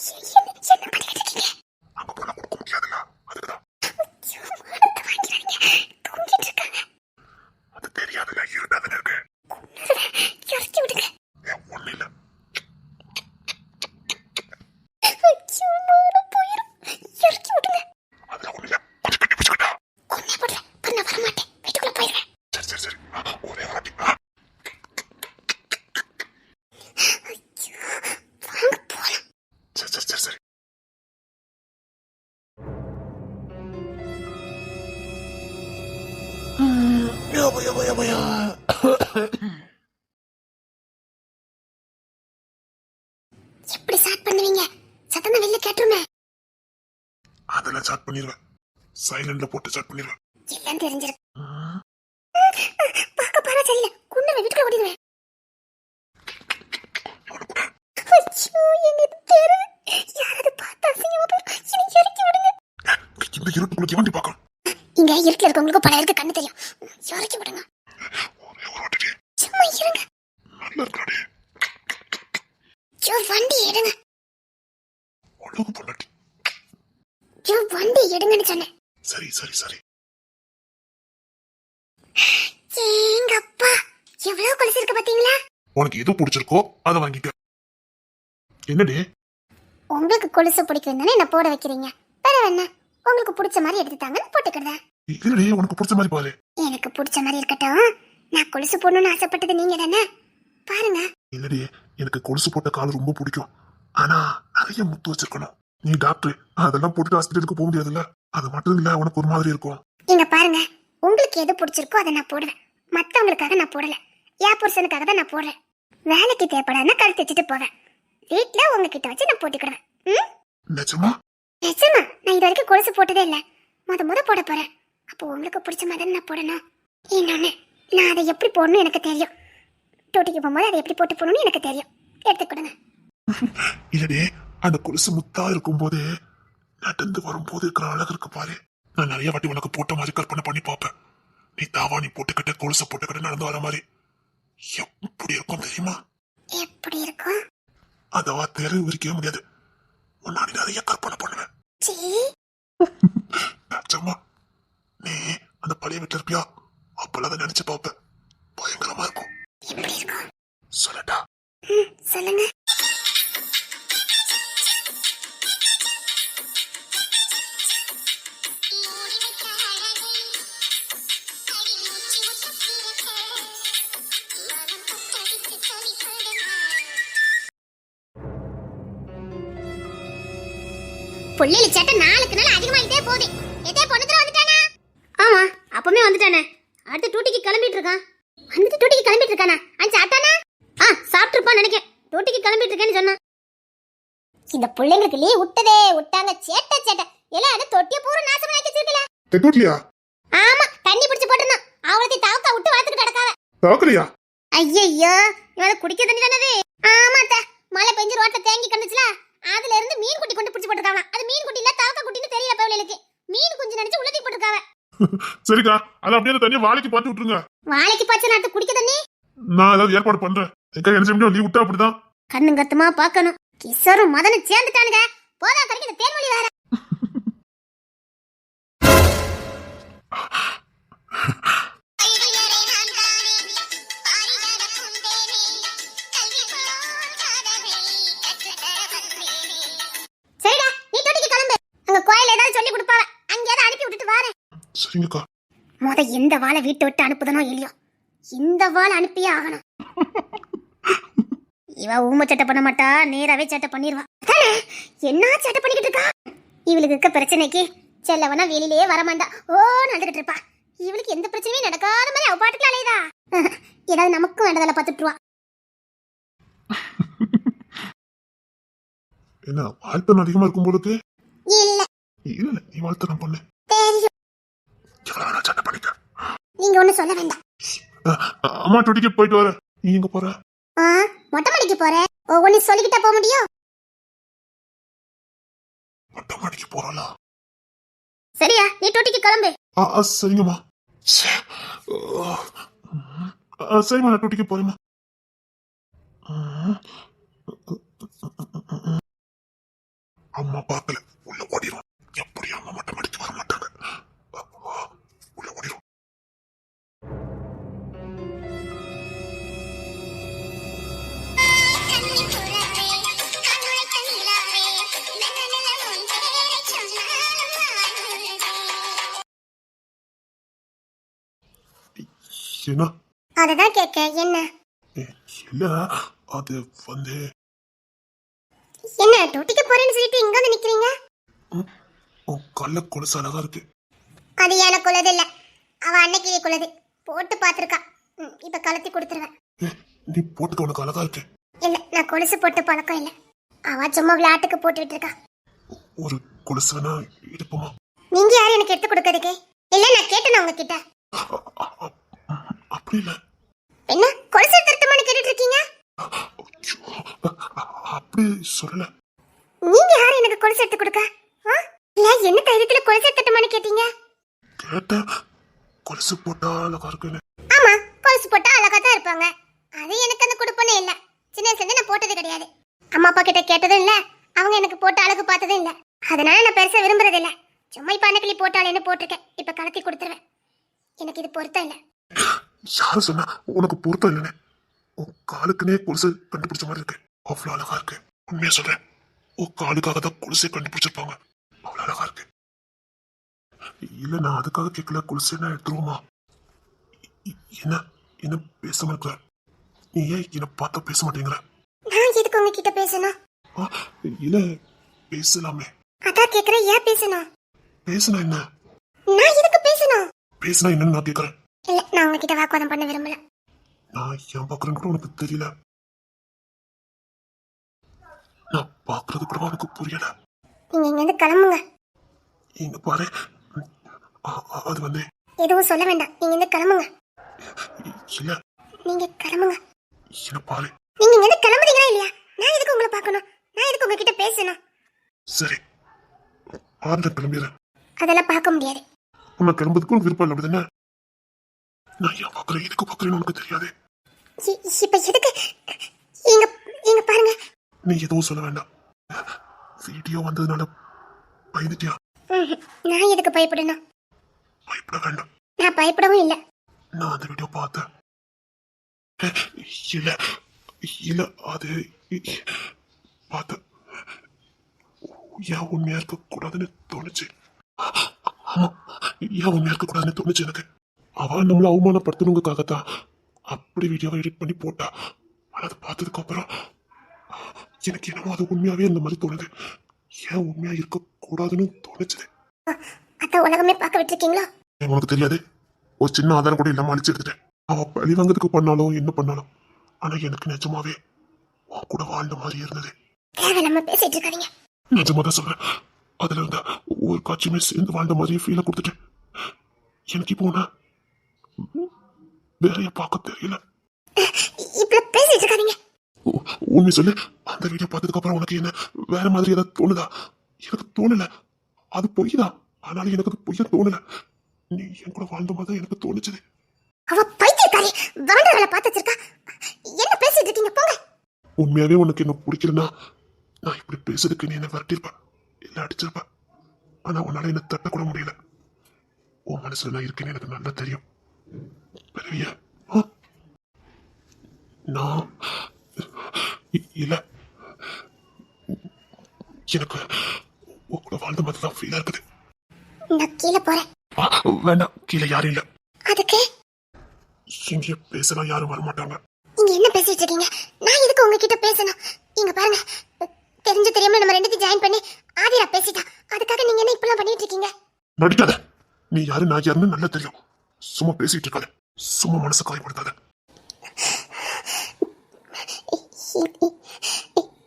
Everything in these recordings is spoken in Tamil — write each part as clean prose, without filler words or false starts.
என்ன பண்ணிட்டு இருக்கீங்க? அங்க போனா கொடுக்க முடியாதுல்ல, அதுக்குதான். தூங்கிட்டு இருக்காங்க. அது தெரியாதுல்ல, இருட்டாதானே இருக்கு. இறக்கி விடுங்க. ஒண்ணு இல்ல. இறக்கி விடுங்க. அதுல ஒண்ணு இல்ல, கொஞ்சம் கட்டி பிடிச்சுக்கிட்டா. ஒண்ணே போடுறேன், பண்ண வர மாட்டேன், வீட்டுக்குள்ள போயிருவேன். சரி சரி சரி, ஒரே வாட்டி. வாங்க போலாம். சரி சரி சரி சரி. எப்படி ஸ்டார்ட் பண்ணுவீங்க? சத்தமா வெளில கேட்டுருமே. அதெல்லாம் ஸ்டார்ட் பண்ணிடுவேன், சைலண்ட்ல போட்டு ஸ்டார்ட் பண்ணிடுவேன். எல்லாம் தெரிஞ்சிருக்கு. பார்க்க பாரா சரியில்ல, குண்டை வீட்டுக்குள்ள ஓடிடுவேன். எங்க தெரு யாராவது பார்த்தா அசிங்கமா போயிடும். என்னை இறக்கி விடுங்க. இந்த இருட்டுக்குள்ள எவண்டி பார்க்கணும்? இங்க இருட்டுல இருக்கவங்களுக்கு பல பேருக்கு கண்ணு தெரியும். இறக்கி விடுங்க. ஒரே ஒரு வாட்டி. சும்மா இருங்க. நல்லா இருக்காடி. வண்டி எடுங்க. ஒழுங்கு பொண்டாட்டி. வண்டி எடுங்கன்னு சொன்னேன். சரி சரி சரி. எங்க அப்பா எவ்வளவு கொலுசு இருக்கு பாத்தீங்களா? உனக்கு எது பிடிச்சிருக்கோ அதை வாங்கிக்க. என்னடி? உங்களுக்கு கொலுசு பிடிக்கும் தானே என்ன போட வைக்கிறீங்க. வேற என்ன, உங்களுக்கு பிடிச்ச மாதிரி எடுத்துட்டாங்கன்னு போட்டுக்கிறேன். இல்லடி, உனக்கு பிடிச்ச மாதிரி பாரு. எனக்கு பிடிச்ச மாதிரி இருக்கட்டும். நான் கொலுசு போடணும்னு ஆசைப்பட்டது நீங்க தானே, பாருங்க. இல்லடி, எனக்கு கொலுசு போட்ட கால் ரொம்ப பிடிக்கும். ஆனா நிறைய முத்து வச்சிருக்கணும். நீ டாக்டர், அதெல்லாம் போட்டுட்டு ஹாஸ்பிட்டலுக்கு போக முடியாதுல்ல. அது மட்டும் இல்ல, உனக்கு ஒரு மாதிரி இருக்கும். இங்க பாருங்க, உங்களுக்கு எது பிடிச்சிருக்கோ அதை நான் போடுவேன். மத்தவங்களுக்காக நான் போடல, என் புருஷனுக்காக தான் நான் போடுறேன். வேலைக்கு தேவைப்படாதுன்னா கழுத்து வச்சுட்டு போவேன். வீட்டுல உங்ககிட்ட வச்சு நான் போட்டுக்கிடுவேன். நிஜமா? நிஜமா, நான் இது வரைக்கும் கொலுசு போட்டதே இல்ல, முத போட போறேன். அப்போ உங்களுக்கு பிடிச்ச மாதிரி நான் போடணும். இன்னொன்னு, நான் அதை எப்படி போடணும் எனக்கு தெரியும். டூட்டிக்கு போகும்போது அதை எப்படி போட்டு போடணும்னு எனக்கு தெரியும். எடுத்துக்கிடுங்க. இல்லடி, அந்த கொலுசு முத்தா இருக்கும் போது நடந்து வரும்போது இருக்கிற அழகு இருக்கு பாரு. நான் நிறைய வாட்டி உனக்கு போட்ட மாதிரி கற்பனை பண்ணி பார்ப்பேன். நீ தாவாணி போட்டுக்கிட்டு கொலுசு போட்டுக்கிட்டு நடந்து வர மாதிரி எப்படி இருக்கும் தெரியுமா? எப்படி இருக்கும்? அதவா தெரு விரிக்கவே முடியாது. முன்னாடி நிறைய கற்பனை பண்ணுவேன். நிஜமா, நீ அந்த பழைய வீட்டுல இருப்பியா? அப்பெல்லாம் அதை நினைச்சு பார்ப்பேன். பயங்கரமா இருக்கும். எப்படி இருக்கும் சொல்லட்டா? சொல்லுங்க. புள்ளில சட்டை நாளுக்கு நாள் அதிகமாயிட்டே போகுது. எதே பொண்ணுதர வந்துட்டானா? ஆமா, அப்பமே வந்துட்டானே. அடுத்து டூட்டிக்கு கிளம்பிட்டு இருக்கான். வந்துட்டு டூட்டிக்கு கிளம்பிட்டு இருக்கானா? சாப்பிட்டானா? சாப்பிட்டுருப்பான்னு நினைக்கிறேன். டூட்டிக்கு கிளம்பிட்டு இருக்கேன்னு சொன்னா. இந்த பிள்ளைங்களுக்கு லீவ் விட்டாங்க. சேட்டை எல்லாம் அது தொட்டிய பூரா நாசமா ஆக்கி வச்சிருக்கல. தெட்டூட்லியா? ஆமா, தண்ணி பிடிச்சு போட்டுறான். அவளத்தை தாவக்கா விட்டு வளர்த்துட்டு கிடக்காவ. தாக்கலையா? ஐயையோ, இவன் குடிக்க தண்ணி தானே. ஆமாத்த, மழை பெஞ்சு ரோட்ல தேங்கி கிடந்துச்சுல, அதுல இருந்து மீன் குட்டி கொண்டு பிடிச்சு போட்டுருக்காவ. அது மீன் குட்டி இல்ல, தாவக்கா குட்டின்னு தெரியல பவளைகளுக்கு. மீன் குஞ்சு நினைச்சு உள்ளத்தி போட்டுருக்காவ. சரிக்கா, அது அப்படியே அந்த தண்ணியை வாழைக்கு பாத்து விட்டுருங்க. வாழைக்கு பாய்ச்ச நாட்டு குடிக்க தண்ணி நான் ஏதாவது ஏற்பாடு பண்றேன். லீவ் விட்டா அப்படிதான். கண்ணு கத்துமா பாக்கணும். கிஷோரும் மதனும் சேர்ந்துட்டானுங்க. போதா கரைக்கு இந்த தேன்மொழி வேற. சரிடா, நீ டூட்டிக்கு கிளம்பு. அங்க கோயில்ல ஏதாவது சொல்லி கொடுப்பாவ, அங்க ஏதாவது அனுப்பி விட்டுட்டு வாரேன். சரிங்கக்கா. முத எந்த வாளை வீட்டை விட்டு அனுப்புதனோ இல்லையோ, இந்த வாள் அனுப்பியே ஆகணும். இவ ஊம சட்டை பண்ண மாட்டா, நேராவே சட்டை பண்ணிடுவா. என்ன சட்டை பண்ணிக்கிட்டு இருக்கா? இவளுக்கு இருக்க பிரச்சனைக்கு செல்லவனா வெளியிலேயே வரமாண்டா. நடந்துகிட்டு இருப்பா. இவளுக்கு எந்த பிரச்சனையும் நடக்காத மாதிரி அவ பாட்டுக்கு அலையுதா. ஏதாவது நமக்கும் வேண்டதால பாத்துட்டுருவா. என்ன வாழ்த்தம் அதிகமா இருக்கும் போலுக்கு? இல்ல இல்ல, நீ வாழ்த்த நான் பண்ணு. தெரியும். எவ்வளவு சட்டை பண்ணிக்க. நீங்க ஒண்ணு சொல்ல வேண்டாம். அம்மா டூட்டிக்கு போயிட்டு வர. நீ எங்க போற? மொட்டை மாடிக்கு போறேன். ஒவ்வொன்னு சொல்லிக்கிட்டா போக முடியும். மொட்டை மாடிக்கு போறல. சரியா, நீ டூட்டிக்கு கிளம்பு. சரிங்கம்மா. சரிம்மா, நான் டூட்டிக்கு போறேம்மா. அம்மா பார்க்கல, உள்ள ஓடிடும். எப்படி அம்மா மட்டும் அடிக்க வர மாட்டாங்க. உள்ள ஓடிடும். என்ன? அததான் கேட்க என்ன இல்ல, அது வந்து என்ன டூட்டிக்கு போறேன்னு சொல்லிட்டு இங்க வந்து நிக்கிறீங்க? உன் கல்ல கொலுசு அழகா இருக்கு. அது எனக்குள்ளது இல்ல, அவ அன்னைக்கு குள்ளது. போட்டு பாத்துருக்கா. இப்ப கலத்தி கொடுத்துருவேன். நீ போட்டுக்க, உனக்கு அழகா இருக்கு. இல்ல, நான் கொலுசு போட்டு பழக்கம் இல்ல. அவ சும்மா விளையாட்டுக்கு போட்டுட்டு இருக்கா. ஒரு கொலுசு வேணா எடுப்போமா? நீங்க யாரும் எனக்கு எடுத்து கொடுக்கறதுக்கு? இல்ல, நான் கேட்டேன் உங்ககிட்ட. அப்படி இல்ல. என்ன கொலுசு எடுத்துட்டுமான்னு கேட்டுட்டு இருக்கீங்க? அப்படி சொல்லல. நீங்க யாரும் எனக்கு கொலுசு எடுத்து கொடுக்க? இல்ல, என்ன தைரியத்துல கொலுசு எடுத்துட்டுமான்னு கேட்டீங்க? கேட்டேன், கொலுசு போட்டா அழகா இருக்குன்னு. ஆமா, கொலுசு போட்டா அழகா தான் இருப்பாங்க. அது எனக்கு அந்த குடுப்பனே இல்ல. சின்ன வயசுல நான் போட்டது கிடையாது. அம்மா அப்பா கிட்ட கேட்டதும் இல்ல, அவங்க எனக்கு போட்டு அழகு பார்த்ததும் இல்ல. அதனால நான் பெருசா விரும்புறது இல்ல. சும்மா இப்ப அன்னைக்கு போட்டாலேன்னு போட்டிருக்கேன். இப்ப கலத்தி கொடுத்துருவேன். எனக்கு இது பொருத்தம் இல்ல. யாரு சொன்னா உனக்கு பொருத்தம் இல்லைன்னு? உன் காலுக்குனே கொலுசு கண்டுபிடிச்ச மாதிரி இருக்கு. அவ்வளவு அழகா இருக்கு. உண்மையா சொல்றேன், உன் காலுக்காக தான் கொலுசை கண்டுபிடிச்சிருப்பாங்க. அவ்வளவு அழகா இருக்கு. இல்ல, நான் அதுக்காக கேட்கல. கொலுசு என்ன எடுத்துருவோமா? என்ன என்ன பேசாம இருக்கிற? நீ ஏன் என்ன பார்த்தா பேச மாட்டேங்கிற? நான் எதுக்கு உங்ககிட்ட பேசணும்? இல்ல, பேசலாமே. அதான் கேக்குறேன், ஏன் பேசணும்? பேசினா என்ன? நான் எதுக்கு பேசணும்? பேசினா என்னன்னு நான் கேட்கறேன். இல்ல, நான் உங்ககிட்ட வாக்குவாதம் பண்ண விரும்பல. நான் ஏன் பாக்குறேன்னு கூட உனக்கு தெரியல. நான் பாக்குறது கூட உனக்கு புரியல. நீங்க இங்க இருந்து கிளம்புங்க. இங்க பாரு, அது வந்து எதுவும் சொல்ல வேண்டாம். நீங்க இருந்து கிளம்புங்க. இல்ல, நீங்க கிளம்புங்க. என்ன பாரு. நீங்க இங்க இருந்து கிளம்புறீங்களா இல்லையா? நான் எதுக்கு உங்களை பார்க்கணும்? நான் எதுக்கு உங்ககிட்ட பேசணும்? சரி, ஆறுல கிளம்பிடுறேன். அதெல்லாம் பார்க்க முடியாது. உன்னை கிளம்புறதுக்கும் விருப்பம் இல்லை அப்படிதானே? நான் ஏன் பாக்குறேன், எதுக்கு பாக்குறேன்னு உனக்கு தெரியாது. இப்ப எதுக்கு? இங்க இங்க பாருங்க. நீ எதுவும் சொல்ல வேண்டாம். வீடியோ வந்ததுனால பயந்துட்டியா? நான் எதுக்கு பயப்படணும்? பயப்பட வேண்டாம். நான் பயப்படவும் இல்ல. நான் அந்த வீடியோ பார்த்தேன். இல்ல இல்ல, அது பார்த்தேன். ஏன் உண்மையா இருக்க கூடாதுன்னு தோணுச்சு. ஆமா, ஏன் உண்மையா இருக்க கூடாதுன்னு தோணுச்சு எனக்கு. அவ நம்மள அவமானப்படுத்தணுங்கக்காகத்தான் அப்படி வீடியோவை எடிட் பண்ணி போட்டா. ஆனா அதை பார்த்ததுக்கு அப்புறம் எனக்கு என்னமோ அது உண்மையாவே இந்த மாதிரி தோணுது. ஏன் உண்மையா இருக்க கூடாதுன்னு தோணுச்சு. அத உலகமே பார்க்க விட்டுருக்கீங்களா? உனக்கு தெரியாது, ஒரு சின்ன ஆதாரம் கூட இல்லாம அழிச்சு எடுத்துட்டேன். அவ பழி வாங்கிறதுக்கு பண்ணாலும் என்ன பண்ணாலும், ஆனா எனக்கு நிஜமாவே உன் கூட வாழ்ந்த மாதிரி இருந்தது. நம்ம பேசிட்டு இருக்காதீங்க. நிஜமா தான் சொல்றேன். அதுல இருந்த ஒரு காட்சியுமே சேர்ந்து வாழ்ந்த மாதிரியே ஃபீலை கொடுத்துட்டேன். எனக்கு இப்போ உன்னை வேறைய பார்க்க தெரியல. இப்ப பேசிட்டு இருக்காதீங்க. உண்மை சொல்லு, அந்த வீடியோ பார்த்ததுக்கு அப்புறம் உனக்கு என்ன வேற மாதிரி ஏதாவது தோணுதா? எனக்கு தோணல. அது பொய்தான், ஆனாலும் எனக்கு அது பொய்ய தோணல. நீ என் கூட வாழ்ந்த மாதிரி தான் எனக்கு தோணுச்சு. அவ பைத்தியக்காரி, வாண்டறவள பார்த்து வச்சிருக்கா. என்ன பேசிட்டு இருக்கீங்க? போங்க. உண்மையாவே உனக்கு என்ன பிடிக்கலன்னா நான் இப்படி பேசுறதுக்கு நீ என்ன விரட்டிருப்ப, இல்ல அடிச்சிருப்ப. ஆனா உன்னால என்ன தட்ட கூட முடியல. உன் மனசுல நான் இருக்கேன்னு எனக்கு நல்லா தெரியும். பெரிய நான் இல்ல, எனக்கு உன் கூட வாழ்ந்த மாதிரி தான் ஃபீலா இருக்குது. நான் கீழே போறேன். வேண்டாம், கீழே யாரும் இல்ல. அதுக்கு இங்கே பேசலாம், யாரும் வரமாட்டாங்க. நீங்க என்ன பேசிட்டு இருக்கீங்க? நான் எதுக்கு உங்ககிட்ட பேசணும்? இங்க பாருங்க, தெரிஞ்சு தெரியாம நம்ம ரெண்டுத்தையும் ஜாயின் பண்ணி ஆதிரா பேசிட்டா. அதுக்காக நீங்க என்ன இப்பெல்லாம் பண்ணிட்டு இருக்கீங்க? நடிக்காத. நீ யாரு நான் யாருன்னு நல்லா தெரியும். சும்மா பேசிட்டு இருக்காத. சும்மா மனசை காயப்படுத்தாத.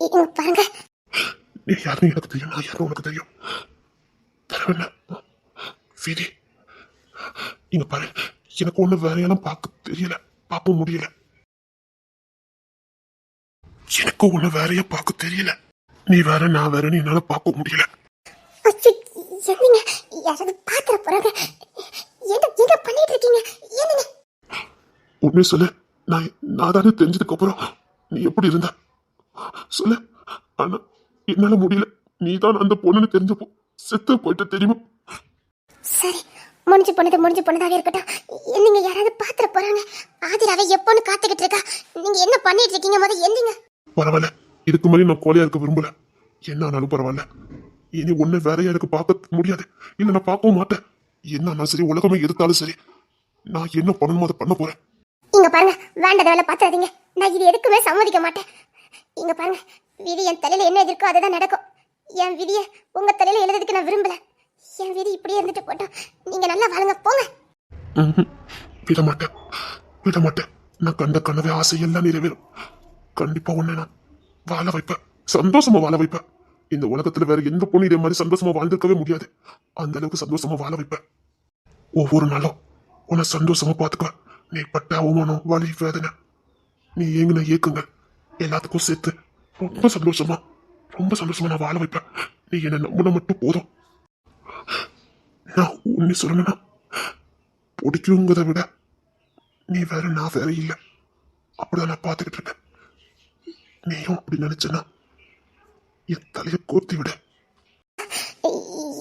இங்க பாருங்க, நீ யாருன்னு எனக்கு தெரியும், நான் யாரும் உனக்கு தெரியும். தரவேன்ன வீதி, இங்க பாரு, எனக்கு ஒண்ணு வேறையெல்லாம் பார்க்க தெரியல, பார்க்க முடியல. எனக்கு ஒண்ணு வேறைய பார்க்க தெரியல. நீ வேற நான் வேறன்னு என்னால பார்க்க முடியல. என்னங்க யாராவது பாத்திர போறாங்க? என்ன பண்ணிட்டு இருக்கீங்க? என்னங்க உண்மையை சொல்லு, நான் தானே தெரிஞ்சதுக்கு அப்புறம் நீ எப்படி இருந்த சொல்லு. ஆனா என்னால முடியல. நீதான் அந்த பொண்ணுன்னு தெரிஞ்சப்போ செத்து போயிட்ட தெரியுமா? சரி, முடிஞ்சு போனதாவே இருக்கட்டும். நீங்க யாராவது பாத்துற போறாங்க. ஆதிராவை எப்போன்னு காத்துக்கிட்டு இருக்கா. நீங்க என்ன பண்ணிட்டு இருக்கீங்க? எந்திங்க. பரவாயில்ல, இதுக்கு மாதிரி நான் கோழையா இருக்க விரும்பல. என்ன ஆனாலும் பரவாயில்ல. இனி ஒண்ணு வேறையா எனக்கு பார்க்க முடியாது. இல்ல நான் பார்க்கவும் மாட்டேன். என்ன ஆனாலும் சரி, உலகமே எதிர்த்தாலும் சரி, நான் என்ன பண்ணணுமோ அதை பண்ண போறேன். இங்க பாருங்க, வேண்டாத வேலை பாத்துறாதீங்க. நான் இது எதுக்குமே சம்மதிக்க மாட்டேன். இங்க பாருங்க, விதி என் தலையில என்ன எதிர்க்கோ அதுதான் நடக்கும். என் விதிய உங்க தலையில எழுதுறதுக்கு நான் விரும்பல. என் விதி இப்படியே இருந்துட்டு போட்டோம். நீங்க நல்லா வாழுங்க, போங்க. விட மாட்டேன், விட மாட்டேன். நான் கண்ட கனவே ஆசை எல்லாம் நிறைவேறும். கண்டிப்பா உன்னை நான் வாழ வைப்பேன், சந்தோஷமா வாழ வைப்பேன். இந்த உலகத்துல வேற எந்த பொண்ணு இதே மாதிரி சந்தோஷமா வாழ்ந்திருக்கவே முடியாது. அந்த அளவுக்கு சந்தோஷமா வாழ வைப்பேன். ஒவ்வொரு நாளும் உன்னை சந்தோஷமா பாத்துக்குவேன். நீ பட்ட அவமானம், வலி, வேதனை, நீ ஏங்கின ஏக்குங்கள் எல்லாத்துக்கும் சேர்த்து ரொம்ப சந்தோஷமா நான் வாழ வைப்பேன். நீ என்ன நம்பின மட்டும் போதும். நான் உன்னை சொல்லணும்னா, பிடிக்குங்கிறத விட நீ வேற நான் வேற இல்லை. அப்படிதான் நான் பார்த்துக்கிட்டு இருக்கேன். நீயும் அப்படி நினைச்சனா என் தலையை கோர்த்தி விட.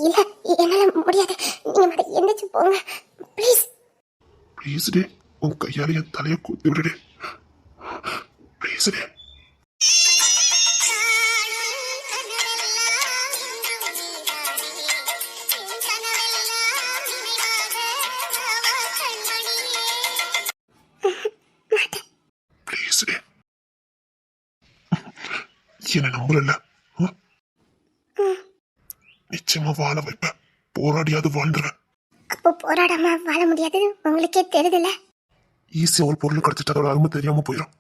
இல்ல, என்னால முடியாது. நீங்க எந்திரிச்சு போங்க ப்ளீஸ். ப்ளீஸ் டே, உன் கையால என் தலையை கோர்த்தி விடுடே. Please day. ப்ளீஸ் டே. என்ன நம்பல, நிச்சயமா வாழ வைப்பேன். போராடியாவது வாழ்ந்துருவேன். அப்போ போராடாம வாழ முடியாது உங்களுக்கே தெரியுதுல்ல. ஈஸியா ஒரு பொருள் கிடைச்சிட்டு அதோட அருமை தெரியாம போயிடும்.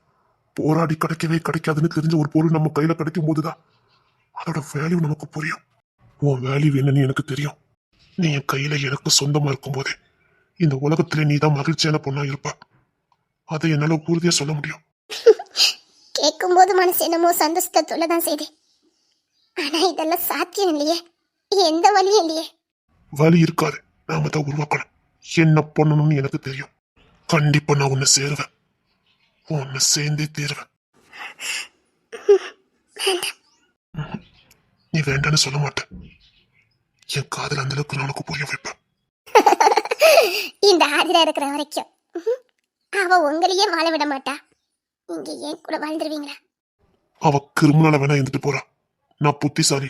போராடி கிடைக்கவே கிடைக்காதுன்னு தெரிஞ்ச ஒரு பொருள் நம்ம கையில கிடைக்கும் போதுதான் அதோட வேல்யூ நமக்கு புரியும். உன் வேல்யூ என்னன்னு எனக்கு தெரியும். நீ என் கையில எனக்கு சொந்தமா இருக்கும் போதே இந்த உலகத்திலே நீ தான் மகிழ்ச்சியான பொண்ணா இருப்ப. அதை என்னால உறுதியா சொல்ல முடியும். கேட்கும் போது மனசு என்னமோ சந்தோஷத்தை சொல்லதான் செய்து. ஆனா இதெல்லாம் சாத்தியம் இல்லையே, எந்த வழியும் இல்லையே. வலி இருக்காது, நாம தான் உருவாக்கணும். என்ன பண்ணணும்னு எனக்கு தெரியும். கண்டிப்பா நான் உன்னை சேருவேன், உன்னை சேர்ந்தே தீருவேன். நீ வேண்டான்னு சொல்ல மாட்டேன். என் காதல் அந்த அளவுக்கு நான் உனக்கு புரிய வைப்பேன். இந்த ஆதிரா இருக்கிற வரைக்கும் அவ உங்களையே வாழ விட மாட்டா. நீங்க ஏன் கூட வாழ்ந்துருவீங்களா? அவ கிரிமினல வேணா இருந்துட்டு போறா. நான் புத்திசாலி.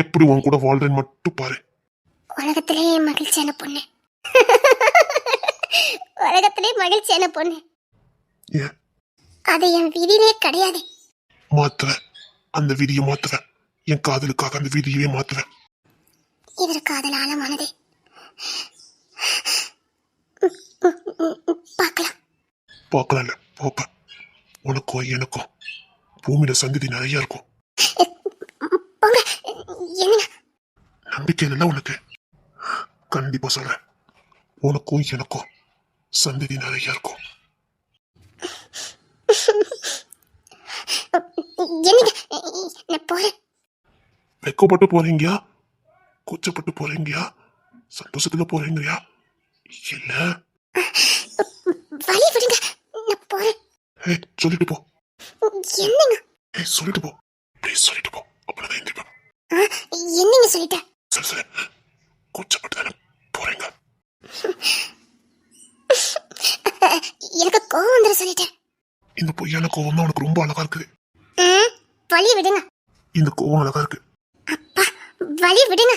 எப்படி உன் கூட வாழ்றேன்னு மட்டும் பாரு. உலகத்திலேயே மகிழ்ச்சியான பொண்ணு. உலகத்திலே மகிழ்ச்சியான பொண்ணு. ஏன் அது என் விதியிலே கிடையாது. மாத்துவேன், அந்த விதியை மாத்துவேன். என் காதலுக்காக அந்த விதியவே மாத்துவேன். இவர் காதல் ஆழமானது. பார்க்கலாம். பார்க்கலாம் இல்ல, பார்ப்பேன். உனக்கும் எனக்கும் பூமியில சந்ததி நிறைய இருக்கும். போங்க. என்னங்க நம்பிக்கை இல்ல உனக்கு? கண்டிப்பா சொல்றேன், உனக்கும் எனக்கும் சந்ததி நிறைய இருக்கும். என்னங்க, நான் போறேன். வெக்கப்பட்டு போறீங்கயா, கூச்சப்பட்டு போறீங்கயா, சந்தோஷத்துல போறீங்கயா, இல்ல வழி விடுங்க, நான் போறேன். சொல்லிட்டு போ. என்னங்க? சொல்லிட்டு போ, ப்ளீஸ் சொல்லிட்டு போ. அப்படிதான் எந்திரிப்பேன். என்னங்க சொல்லிட்டேன்? சரி சரி, கூச்சப்பட்டு தானே போறீங்க. எனக்கு கோவம் வந்துட சொல்லிட்டேன். இந்த பொய்யான கோவம் தான் உனக்கு ரொம்ப அழகா இருக்குது. வழி விடுங்க. இந்த கோவம் அழகா இருக்கு. அப்பா, வழி விடுங்க.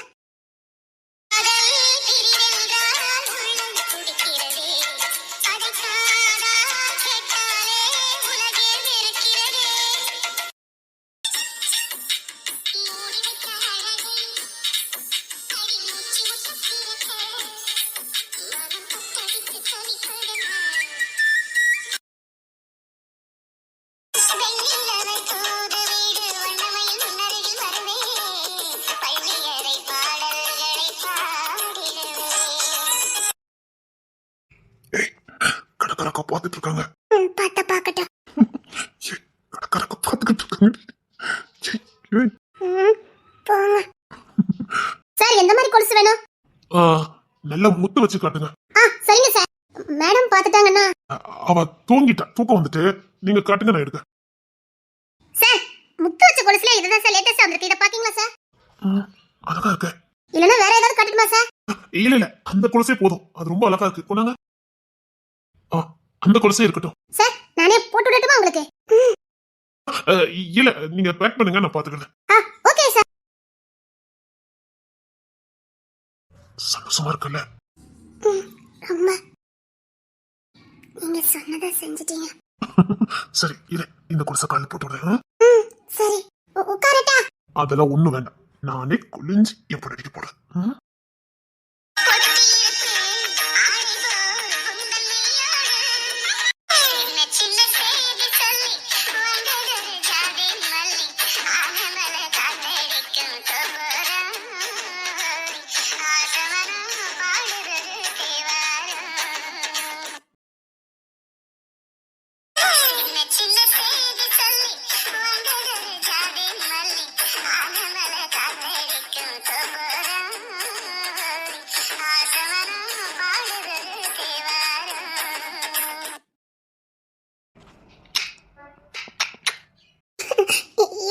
கடற்கரக்கா பார்த்துட்டு இருக்காங்க. பார்த்தா பார்க்கட்டும். கடற்கரக்கா பார்த்துக்கிட்டு இருக்காங்க. போங்க. சார், எந்த மாதிரி கொலுசு வேணும்? நல்லா முத்து வச்சு காட்டுங்க. சரிங்க சார். மேடம் பார்த்துட்டாங்கன்னா அவ தூங்கிட்டா, தூக்கம் வந்துட்டு. நீங்க காட்டுங்க, நான் எடுக்க. சார், முத்து வச்ச கொலுசுல இதுதான் சார் லேட்டஸ்டா வந்திருக்கு. இத பாத்தீங்களா சார்? அழகா இருக்க. இல்லனா வேற ஏதாவது கட்டணுமா சார்? இல்ல இல்ல, அந்த கொலுசே போதும், அது ரொம்ப அழகா இருக்கு. கொண்டாங்க. அந்த கொலுசே இருக்கட்டும். சார் நானே போட்டு விடட்டுமா உங்களுக்கு? இல்ல, நீங்க பேக் பண்ணுங்க, நான் பாத்துக்கிறேன். Okay sir. சந்தோஷமா இருக்கல? ரொம்ப நீங்க சொன்னதை செஞ்சிட்டீங்க. சரி, இரு, இந்த கொலுசை காலில் போட்டு விடுறேன். சரி உட்காரட்டா? அதெல்லாம் ஒண்ணு வேண்டாம், நானே குளிஞ்சு எப்படி அடிக்க போறேன்.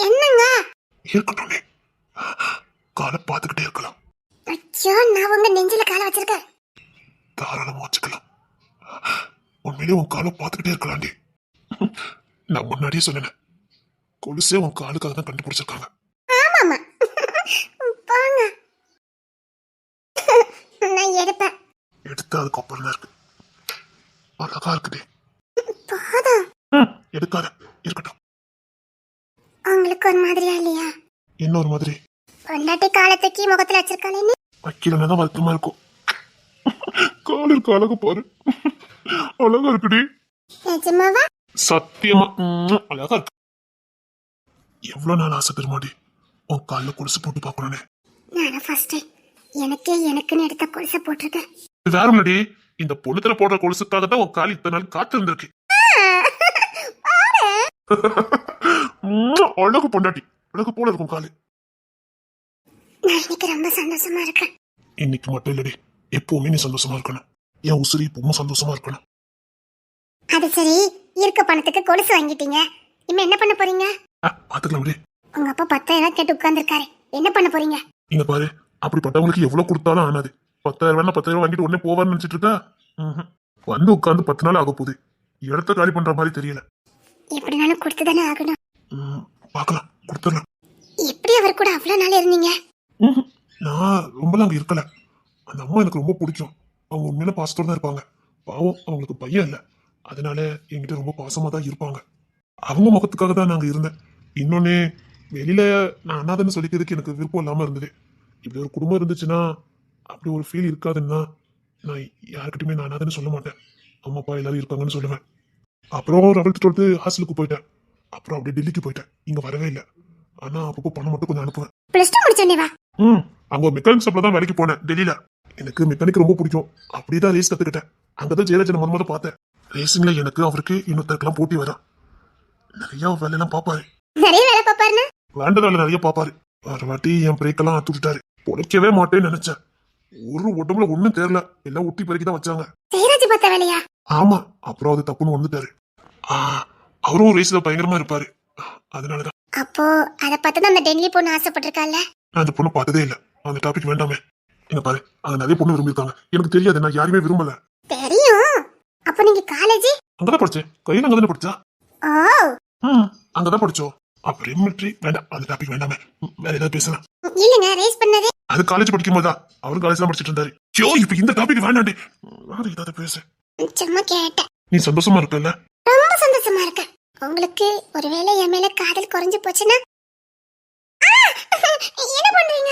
என்னங்க? இருக்கட்டும், காலை பார்த்துக்கிட்டே இருக்கலாம். ஐயோ, நான் உங்க நெஞ்சில காலை வச்சிருக்கேன். தாராளமா வச்சுக்கலாம். உண்மையிலே உன் காலை பார்த்துக்கிட்டே இருக்கலாண்டி. நான் முன்னாடியே சொன்னேன், கொலுசே உன் காலுக்காக தான் கண்டுபிடிச்சிருக்காங்க. ஆமாமா, போங்க. நான் எடுப்பேன். எடுத்து அதுக்கப்புறம் தான் இருக்கு. அழகா இருக்குதே. போதும். எடுக்காத, இருக்கட்டும். உங்களுக்கு ஒரு மாதிரியா இல்லையா? இன்னொரு மாதிரி. பொண்டாட்டி காலை தூக்கி முகத்துல வச்சிருக்காளேன்னு வைக்கலன்னா தான் வருத்தமா இருக்கும். கால் இருக்க அழகு பாரு, அழகா இருக்குடி. நிஜமாவா? சத்தியமா அழகா இருக்கு. எவ்வளவு நாள் ஆசை தெரியுமாடி உன் காலில் கொலுசு போட்டு பாக்கணும்னு. நானும் ஃபர்ஸ்ட் டைம் எனக்குன்னு எடுத்த கொலுசை போட்டிருக்கேன். வேற முன்னாடி இந்த பொண்ணுத்துல போடுற கொலுசுக்காக தான் உன் கால் இத்தனை நாள் காத்து இருந்திருக்கு. அழகு பொண்டாட்டி, அழகு போல இருக்கும் காலு. நான் இன்னைக்கு ரொம்ப சந்தோஷமா இருக்கேன். இன்னைக்கு மட்டும் இல்லடி, எப்பவுமே நீ சந்தோஷமா இருக்கணும். என் உசுரி இப்பவும் சந்தோஷமா இருக்கணும். அது சரி, இருக்க பணத்துக்கு கொலுசு வாங்கிட்டீங்க, இனிமே என்ன பண்ண போறீங்க? பாத்துக்கலாம் விடு. உங்க அப்பா 10,000 கேட்டு உட்கார்ந்துருக்காரு, என்ன பண்ண போறீங்க? இங்க பாரு, அப்படிப்பட்டவங்களுக்கு எவ்வளவு கொடுத்தாலும் ஆனாது. 10,000 10,000 வாங்கிட்டு உடனே போவான்னு நினைச்சிட்டு இருக்கா? வந்து உட்கார்ந்து 10 நாள் ஆக போகுது. இடத்த காலி பண்ற மாதிரி தெரியல. எப்படினாலும் கொடுத்துதானே ஆகணும். பாக்கலாம், கொடுத்துடலாம். எப்படி அவர் கூட அவ்வளவு நாள் இருந்தீங்க? நான் ரொம்பலாம் அங்க இருக்கல. அந்த அம்மா எனக்கு ரொம்ப பிடிக்கும். அவங்க உண்மையில பாசத்தோட தான் இருப்பாங்க. பாவம், அவங்களுக்கு பையன் இல்லை, அதனால என்கிட்ட ரொம்ப பாசமா தான் இருப்பாங்க. அவங்க முகத்துக்காக தான் நாங்க இருந்தேன். இன்னொன்னு, வெளியில நான் அண்ணாதன்னு சொல்லிக்கிறதுக்கு எனக்கு விருப்பம் இல்லாம இருந்தது. இப்படி ஒரு குடும்பம் இருந்துச்சுன்னா அப்படி ஒரு ஃபீல் இருக்காதுன்னா நான் யாருக்கிட்டையுமே நான் அண்ணாதன்னு சொல்ல மாட்டேன். அம்மா அப்பா எல்லாரும் இருக்காங்கன்னு சொல்லுவேன். அப்புறம் 11th 12th ஹாஸ்டலுக்கு போயிட்டேன். அப்புறம் அப்படியே டெல்லிக்கு போயிட்டேன். இங்க வரவே இல்லை. ஆனா அப்பப்போ பணம் மட்டும் கொஞ்சம் அனுப்புவேன். பிளஸ் 2 முடிச்சேனேவா? அங்க மெக்கானிக் ஷாப்ல தான் வேலைக்கு போனேன் டெல்லியில. எனக்கு மெக்கானிக் ரொம்ப பிடிக்கும். அப்படிதான் ரேஸ் கத்துக்கிட்டேன். அங்கதான் ஜெயராஜன் மொத பார்த்தேன். ரேசிங்ல எனக்கு அவருக்கு இன்னொருத்தருக்கெல்லாம் போட்டி வரும். நிறைய வேலையெல்லாம் பாப்பாரு. நிறைய வேலை பாப்பாருன்னா? வேண்ட வேலை நிறைய பாப்பாரு. ஒரு வாட்டி என் பிரேக் எல்லாம் அத்துட்டாரு. பொழைக்கவே மாட்டேன்னு நினைச்சேன். ஒரு உடம்புல ஒண்ணும் தெரியல, எல்லாம் ஒட்டி பறிக்கி தான் வச்சாங்க. ஜெயராஜ் பார்த்த வேலையா? ஆமா, அப்புறம் அது தப்புன்னு வந்துட்டாரு. அவரும் ரேஸ்ல பயங்கரமா இருப்பாரு. அதனாலதான். அப்போ அத பார்த்து தான் அந்த டெல்லி பொண்ணு ஆசைப்பட்டிருக்கால. நான் அந்த பொண்ணு பார்த்ததே இல்ல. அந்த டாபிக் வேண்டாமே. இங்க பாரு, அது நிறைய பொண்ணு விரும்பிருக்காங்க. எனக்கு தெரியாது, நான் யாருமே விரும்பல. தெரியும். அப்ப நீங்க காலேஜ்? அங்கதான் படிச்சேன். கையில அங்கதானே படிச்சா? ஓ, அங்கதான் படிச்சோம். அப்புறம் மிலிட்டரி வேண்டாம், அந்த டாபிக் வேண்டாமே. வேற ஏதாவது பேசலாம். இல்லங்க, ரேஸ் பண்ணது அது காலேஜ் படிக்கும் போதா? அவரும் காலேஜ் தான் படிச்சிட்டு இருந்தாரு. ஐயோ, இப்ப இந்த டாபிக் வேண்டாண்டி. வேற ஏதாவது பேச. சும்மா கேட்டேன். நீ சந்தோஷமா இருக்கல? ரொம்ப சந்தோஷமா இருக்கேன். உங்களுக்கு ஒருவேளை என் மேல காதல் குறைஞ்சு போச்சுன்னா என்ன பண்றீங்க?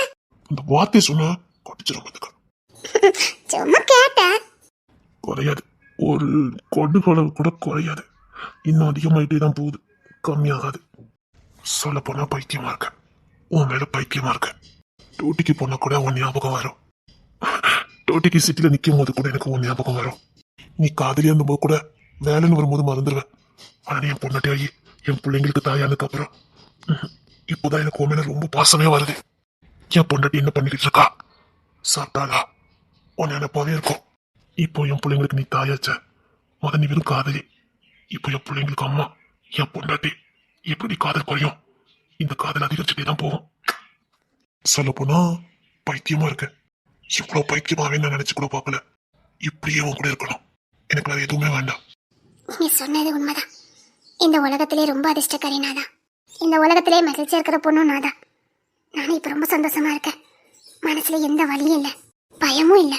அந்த வார்த்தை சொன்னா கொட்டிச்சிரும் பாத்துக்க. சும்மா கேட்டேன். குறையாது, ஒரு கொடுகளவு கூட குறையாது. இன்னும் அதிகமாயிட்டே தான் போகுது, கம்மியாகாது. சொல்ல போனா பைத்தியமா இருக்க. உன் மேல பைத்தியமா இருக்க. டூட்டிக்கு போனா கூட உன் ஞாபகம் வரும். டூட்டிக்கு சிட்டில நிக்கும் போது கூட எனக்கு உன் ஞாபகம் வரும். நீ காதலியா இருந்தபோது கூட வேலைன்னு வரும்போது மறந்துடுவேன். ஆனா என் பொண்ணாட்டியாகி என் பிள்ளைங்களுக்கு தாயானதுக்கு அப்புறம் இப்போதான் எனக்கு உன் மேல ரொம்ப பாசமே வருது. என் பொண்டாட்டி என்ன பண்ணிட்டு இருக்கா? சாப்பிட்டாளா? உன் நினைப்பாவே இருக்கும். இப்போ என் பிள்ளைங்களுக்கு நீ தாயாச்ச. முத நீ வெறும் காதலி, இப்போ என் பிள்ளைங்களுக்கு அம்மா. என் பொண்டாட்டி. எப்படி காதல் குறையும்? இந்த காதல் அதிகரிச்சுட்டே தான் போகும். சொல்ல போனா பைத்தியமா இருக்கேன். இவ்வளவு பைத்தியமாவே நான் நினைச்சு கூட பார்க்கல. இப்படியே உன் கூட இருக்கணும். எனக்கு வேற எதுவுமே வேண்டாம். நீ சொன்னது உண்மைதான். இந்த உலகத்திலே ரொம்ப அதிர்ஷ்டக்காரி நாதான். இந்த உலகத்திலே மகிழ்ச்சியா இருக்கிற பொண்ணும் நாதான். நானும் இப்ப ரொம்ப சந்தோஷமா இருக்கேன். மனசுல எந்த வலியும் இல்ல, பயமும் இல்ல.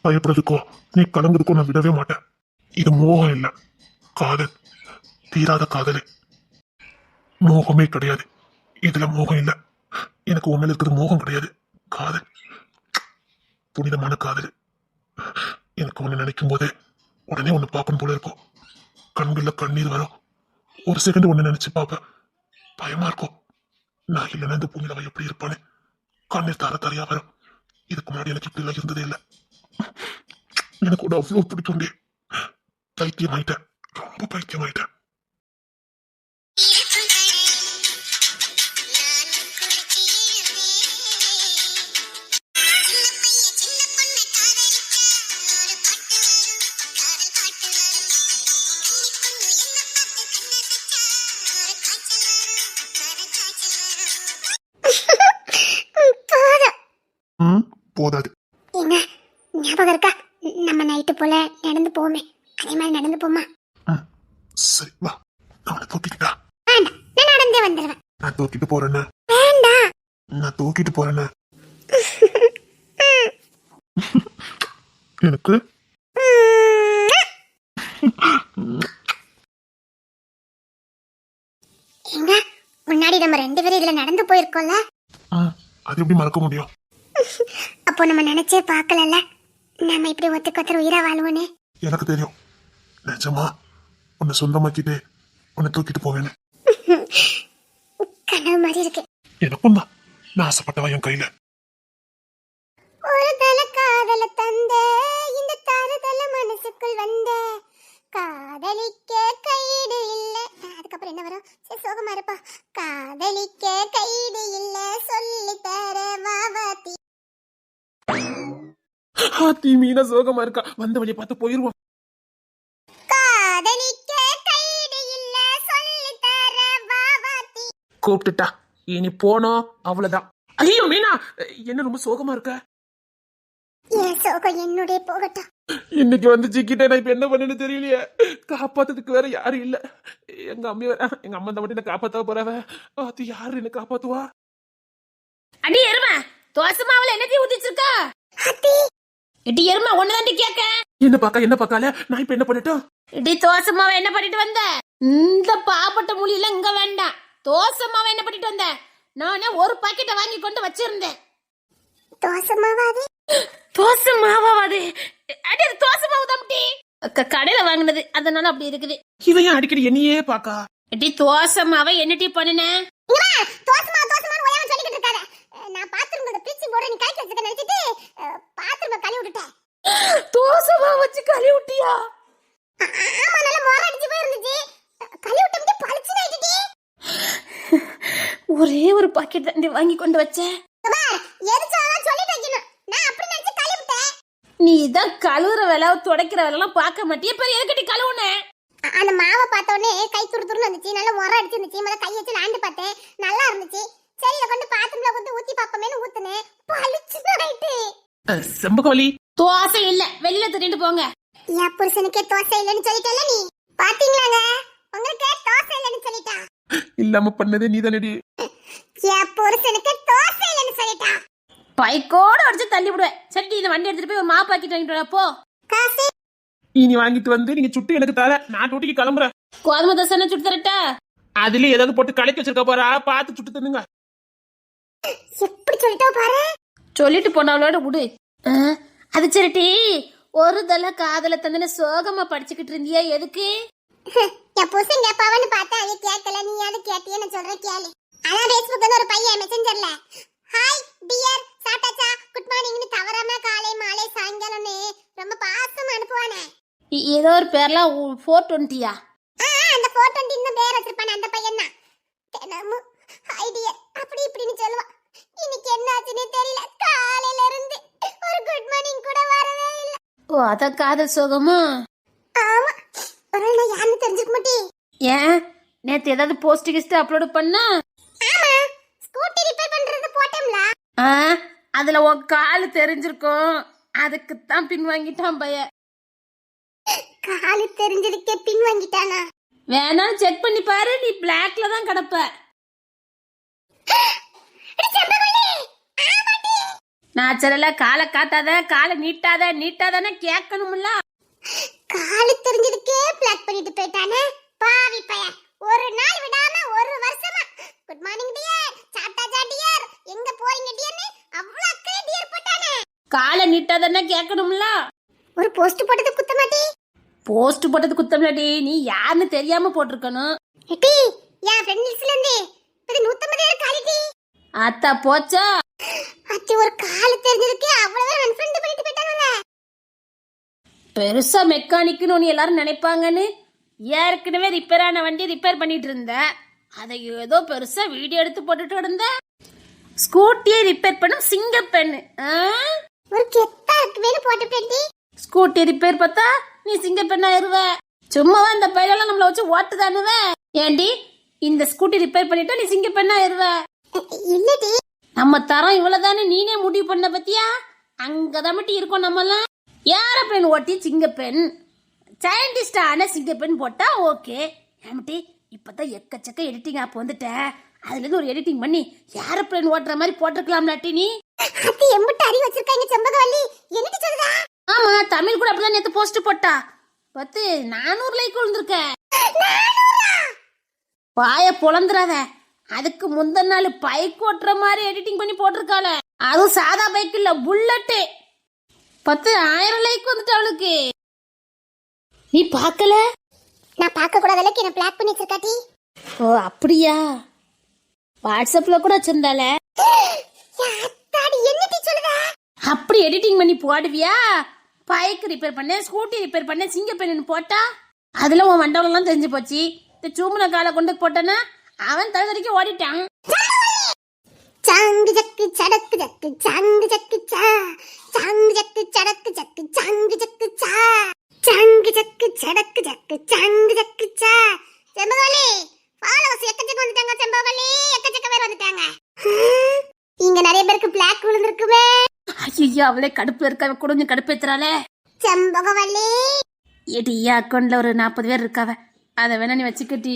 பயப்படுறதுக்கோ நீ கலங்குறதுக்கோ நான் விடவே மாட்டேன். இது மோகம் இல்ல, காதல். தீராத காதல். மோகமே கிடையாது. இதுல மோகம் இல்ல. எனக்கு உண்மையில இருக்கிறது மோகம் கிடையாது, காதல். புனிதமான காதல். எனக்கு ஒண்ணு நினைக்கும் போது உடனே ஒண்ணு பார்க்கணும் போல இருக்கும். கண்கள்ல கண்ணீர் வரும். ஒரு செகண்ட் ஒண்ணு நினைச்சு பார்ப்பேன். பயமா இருக்கும். நான் இல்லைன்னா இந்த பூமியில அவன் எப்படி இருப்பானு கண்ணீர் தர தரையா வரும். இதுக்கு முன்னாடி எனக்கு இப்படி எல்லாம் இருந்ததே இல்லை. எனக்கு கூட அவ்வளவு பிடிக்கும். பைத்தியம் ஆயிட்டேன், ரொம்ப பைத்தியம் ஆயிட்டேன். போதாது. என்ன ஞாபகம் இருக்கா? நம்ம நைட்டு போல நடந்து போமே, அதே மாதிரி நடந்து போமா. சரி வா, நான் தூக்கிட்டா. வேண்டாம், நான் நடந்தே வந்துடுவேன். நான் தூக்கிட்டு போறேன்னு. வேண்டாம், நான் தூக்கிட்டு போறேன்னு. எனக்கு எங்க முன்னாடி நம்ம 2 பேரும் இதுல நடந்து போயிருக்கோம்ல. அது எப்படி மறக்க முடியும்? அப்போ நம்ம நினைச்சே பார்க்கலல்ல நம்ம இப்படி ஒத்துக்கொத்தர் உயிரா வாழ்வோன்னு. எனக்கு தெரியும். நிஜமா உன்னை சொந்தமாக்கிட்டு உன்னை தூக்கிட்டு போவேன்னு. கனவு மாதிரி இருக்கு. எனக்கும் தான். நான் ஆசைப்பட்டவா என் கையில. ஒரு தல காதல தந்த இந்த தருதல மனசுக்குள் வந்த காதலிக்க கைடு இல்ல. அதுக்கப்புறம் என்ன வரும்? சரி சோகமா இருப்பா. காதலிக்க கைடு இல்ல சொல்லி தர வாவாத்தி. ஹாத்தி மீனா சோகமா இருக்கா. வந்த வழியை பார்த்து போயிருவோம். காதலிக்க கைடு இல்ல சொல்லி தர வாவாத்தி. கூப்பிட்டுட்டா, இனி போனோம் அவ்வளவுதான். ஐயோ மீனா, என்ன ரொம்ப சோகமா இருக்க? என் சோகம் என்னுடைய போகட்டும். இன்னைக்கு வந்து சிக்கிட்டேன். நான் இப்ப என்ன பண்ணேன்னு தெரியலையே. காப்பாத்துறதுக்கு வேற யாரும் இல்ல. எங்க அம்மா வேற, எங்க அம்மா தான் மட்டும் என்ன காப்பாத்த போறவ. அது யாரு என்ன காப்பாத்துவா? அடி எருமை, தோசை மாவுல என்னத்தையும் ஊத்திச்சிருக்கா? அத்தி, இடி எருமை ஒண்ணுதாண்டி கேக்க. என்ன பாக்கால, நான் இப்ப என்ன பண்ணிட்டோம்? இடி தோசை மாவை என்ன பண்ணிட்டு வந்த? இந்த பாப்பட்ட மொழியில இங்க வேண்டாம். தோசை மாவை என்ன பண்ணிட்டு வந்த? நானே ஒரு பாக்கெட்டை வாங்கி கொண்டு வச்சிருந்தேன். தோசை மாவாது? தோசை மாவாது? அடி அது தோசை மாவு தம்பி. கடையில வாங்கினது, அதனால அப்படி இருக்குது. இவன் ஏன் அடிக்கடி என்னையே பாக்கா? இடி தோசை மாவை என்னட்டி பண்ணுன? தோசை மாவு ஓயாம சொல்லிக்கிட்டு இருக்காத. நான் பாத்ரூம்ல ப்ளீச்சிங் பவுடர் நீ கைக்கு வச்சிருக்க நினைச்சிட்டு பாத்ரூம்ல கழுவி விட்டுட்டேன். தோசை மாவு வச்சு கழுவி விட்டியா? ஆமா, நல்ல மொர அடிச்சு போயிருந்துச்சு. கழுவி விட்டே பளிச்சுன்னு ஆயிடுச்சு. ஒரே ஒரு பாக்கெட் தான் வாங்கி கொண்டு வச்சேன். எரிச்சாலும் சொல்லிட்டு வைக்கணும். நான் அப்படி நினைச்சு கழுவி விட்டேன். நீ தான் கழுவுற வேலை துடைக்கிற வேலைலாம் பார்க்க மாட்டிய. இப்ப எதுக்கட்டி கழுவுன? அந்த மாவை பார்த்த உடனே கை துருதுருன்னு வந்துச்சு. நல்ல மொர அடிச்சிருந்துச்சு. முதல்ல கை வச்சு லாண்டு பார்த்தேன், நல்லா இருந்துச்சு. சரி இதை கொண்டு பாத்ரூம்ல கொண்டு ஊத்தி பாப்பமேன்னு ஊத்துனேன். பளிச்சுன்னு ஆயிட்டு. செம்பகவலி, தோசை இல்ல, வெளியில திட்டு போங்க. என் புருஷனுக்கே தோசை இல்லைன்னு சொல்லிட்டேல நீ. பாத்தீங்களாங்க, உங்களுக்கே தோசை இல்லைன்னு சொல்லிட்டா. இல்லாம பண்ணதே நீ தானடி. என் புருஷனுக்கு தோசை இல்லைன்னு சொல்லிட்டா. பைக்கோட அடிச்சு தள்ளி விடுவேன். சரி இந்த வண்டி எடுத்துட்டு போய் ஒரு மா பாக்கெட் வாங்கிட்டு வா போ. காசு இனி வாங்கிட்டு வந்து நீங்க சுட்டு எனக்கு தர. நான் டூட்டிக்கு கிளம்புறேன். கோதுமை தோசை சுட்டு தரட்டா? அதுல ஏதாவது போட்டு கலக்கி வச்சிருக்க போறா, பார்த்து சுட்டு தந்துங்க. எப்படி சொல்லிட்டா பாரு. சொல்லிட்டு போனவளோட விடு. அது சரிட்டி, ஒரு தலை காதல தந்தன சோகமா படிச்சுக்கிட்டு இருந்தியா? எதுக்கு? என் புருஷன் கேப்பாவன்னு பார்த்தா அது கேட்கல. நீ அது கேட்டியே, நான் சொல்றேன் கேளு. அதான் ஃபேஸ்புக்ல ஒரு பையன் மெசஞ்சர்ல ஹாய் டியர் சாப்பிட்டாச்சா குட் மார்னிங்னு தவறாம காலை மாலை சாயங்காலம்னு ரொம்ப பாசமா அனுப்புவானே. ஏதோ ஒரு பேர்லாம் 420யா? அந்த 420 பேர் வச்சிருப்பானே அந்த பையன் தான். தினமும் ஹாய் டியர் அப்படி இப்படின்னு சொல்லுவான். இன்னைக்கு என்ன ஆச்சுன்னே தெரியல. காலையில இருந்து ஒரு குட் மார்னிங் கூட வரவே இல்ல. ஓ, அத காதல் சோகமா? ஆமா, ஒரு நான் யாருன்னு தெரிஞ்சுக்க மாட்டேன். ஏன் நேத்து ஏதாவது போஸ்ட் கிஸ்ட் அப்லோட் பண்ணா? ஆமா, ஸ்கூட்டி ரிப்பேர் பண்றது போட்டோம்ல. ஆ, அதுல உன் கால் தெரிஞ்சிருக்கும், அதுக்குத்தான் பின் வாங்கிட்டான் பைய. காலு தெரிஞ்சதுக்கே பின் வாங்கிட்டானா? வேணாலும் செக் பண்ணி பாரு, நீ பிளாக்ல தான் கிடப்ப. நான் சொல்லல, காலை காட்டாத, காலை நீட்டாத, நீட்டாதானே கேட்கணும்ல. காலு தெரிஞ்சதுக்கே பிளாக் பண்ணிட்டு போயிட்டானே பாவி பையன். ஒரு நாள் விடாம ஒரு வருஷமா குட் மார்னிங் டியர், சாப்பிட்டாச்சா டியர், எங்க போறீங்க டியர்னு அவ்வளவு அக்கறை டியர் போட்டானே. காலை நீட்டாதானே கேட்கணும்ல. ஒரு போஸ்ட் போட்டது குத்த மாட்டி? போஸ்ட் போட்டது குத்தம்லடி, நீ யாருன்னு தெரியாம போட்டிருக்கணும். எட்டி என் ஃப்ரெண்ட் லிஸ்ட்ல இருந்து இது 150 காலிட்டி. அத்தா போச்சா? அத்தி ஒரு காலு தெரிஞ்சதுக்கே அவ்வளவு அன்ஃப்ரெண்ட் பண்ணிட்டு போயிட்டானே. பெருசா மெக்கானிக்னு ஒன்று எல்லாரும் நினைப்பாங்கன்னு ஏற்கனவே ரிப்பேர் ஆன வண்டி ரிப்பேர் பண்ணிட்டு இருந்தேன். அதை ஏதோ பெருசா வீடியோ எடுத்து போட்டுட்டு இருந்தேன். ஸ்கூட்டியை ரிப்பேர் பண்ணும் சிங்கப்பெண்ணு. ஒரு கெத்தா இருக்குவேன்னு போட்டு பேட்டி. ஸ்கூட்டி ரிப்பேர் பார்த்தா நீ சிங்கப்பெண்ணாயிருவ. சும்மாவா இந்த பையெல்லாம் நம்மள வச்சு ஓட்டுதானுவ? ஏண்டி இந்த ஸ்கூட்டி ரிப்பேர் பண்ணிட்டா நீ சிங்கப்பெண்ணாயிருவ? இல்லடி, நம்ம தரம் இவ்வளவுதானே நீனே முடிவு பண்ண பத்தியா? அங்கதான் மட்டும் இருக்கோம் நம்மலாம். ஏரோப்ளேன் ஓட்டி சிங்கப்பெண், சயின்டிஸ்ட் ஆன சிங்கப்பெண் போட்டா ஓகே. ஏமட்டி இப்பதான் எக்கச்சக்க எடிட்டிங் ஆப் வந்துட்ட, அதுல இருந்து ஒரு எடிட்டிங் பண்ணி ஏரோப்ளேன் ஓட்டுற மாதிரி போட்டிருக்கலாம்லாட்டி நீ. அத்தி எம்புட்டு அறிவு வச்சிருக்காங்க செம்பகவல்லி. என்னடி சொல்றா? ஆமா, தமிழ் கூட அப்படிதான் நேத்து போஸ்ட் போட்டா. 400 லைக் விழுந்திருக்க. பாய பொழந்துறாத. அதுக்கு முந்தின நாள் பைக் ஓட்டுற மாதிரி எடிட்டிங் பண்ணி போட்டிருக்காள. அதுவும் சாதா பைக் இல்ல, புல்லட்டு. 10,000 லைக் வந்துட்டு அவளுக்கு. நீ பார்க்கல? நான் பார்க்க கூடாத அளவுக்கு என்ன பிளாக் பண்ணி வச்சிருக்காட்டி. ஓ அப்படியா? வாட்ஸ்அப்ல கூட வச்சிருந்தால. அத்தாடி என்னடி சொல்றா? அப்படி எடிட்டிங் பண்ணி போடுவியா? பைக் ரிப்பேர் பண்ண, ஸ்கூட்டி ரிப்பேர் பண்ண, சிங்கப்பெண்ணு போட்டா அதுல உன் வண்டவெல்லாம் தெரிஞ்சு போச்சு. இந்த சூமன காலை கொண்டு போட்டனா அவன் தடுக்க ஓடிட்டான். சாங்கு ஜக்கு சடக்கு ஜக்கு சாங்கு ஜக்கு சா, சாங்கு ஜக்கு சடக்கு ஜக்கு சாங்கு ஜக்கு சா, சாங்கு ஜக்கு சடக்கு ஜக்கு சாங்கு ஜக்கு சா. செம்பகவல்லி ஃபாலோவர்ஸ் எக்கச்சக்க வந்துட்டாங்க. செம்பகவல்லி எக்கச்சக்க பேர் வந்துட்டாங்க. இங்க நிறைய பேருக்கு பிளாக் விழுந்திருக்குமே. ஐயோ, அவளே கடுப்புல இருக்காவ, குடிஞ்சு கடுப்பேத்துறாளே. செம்பகவல்லி ஏடி அக்கௌண்ட்ல ஒரு 40 பேர் இருக்காவ, அதை வேணா நீ வச்சுக்கட்டி.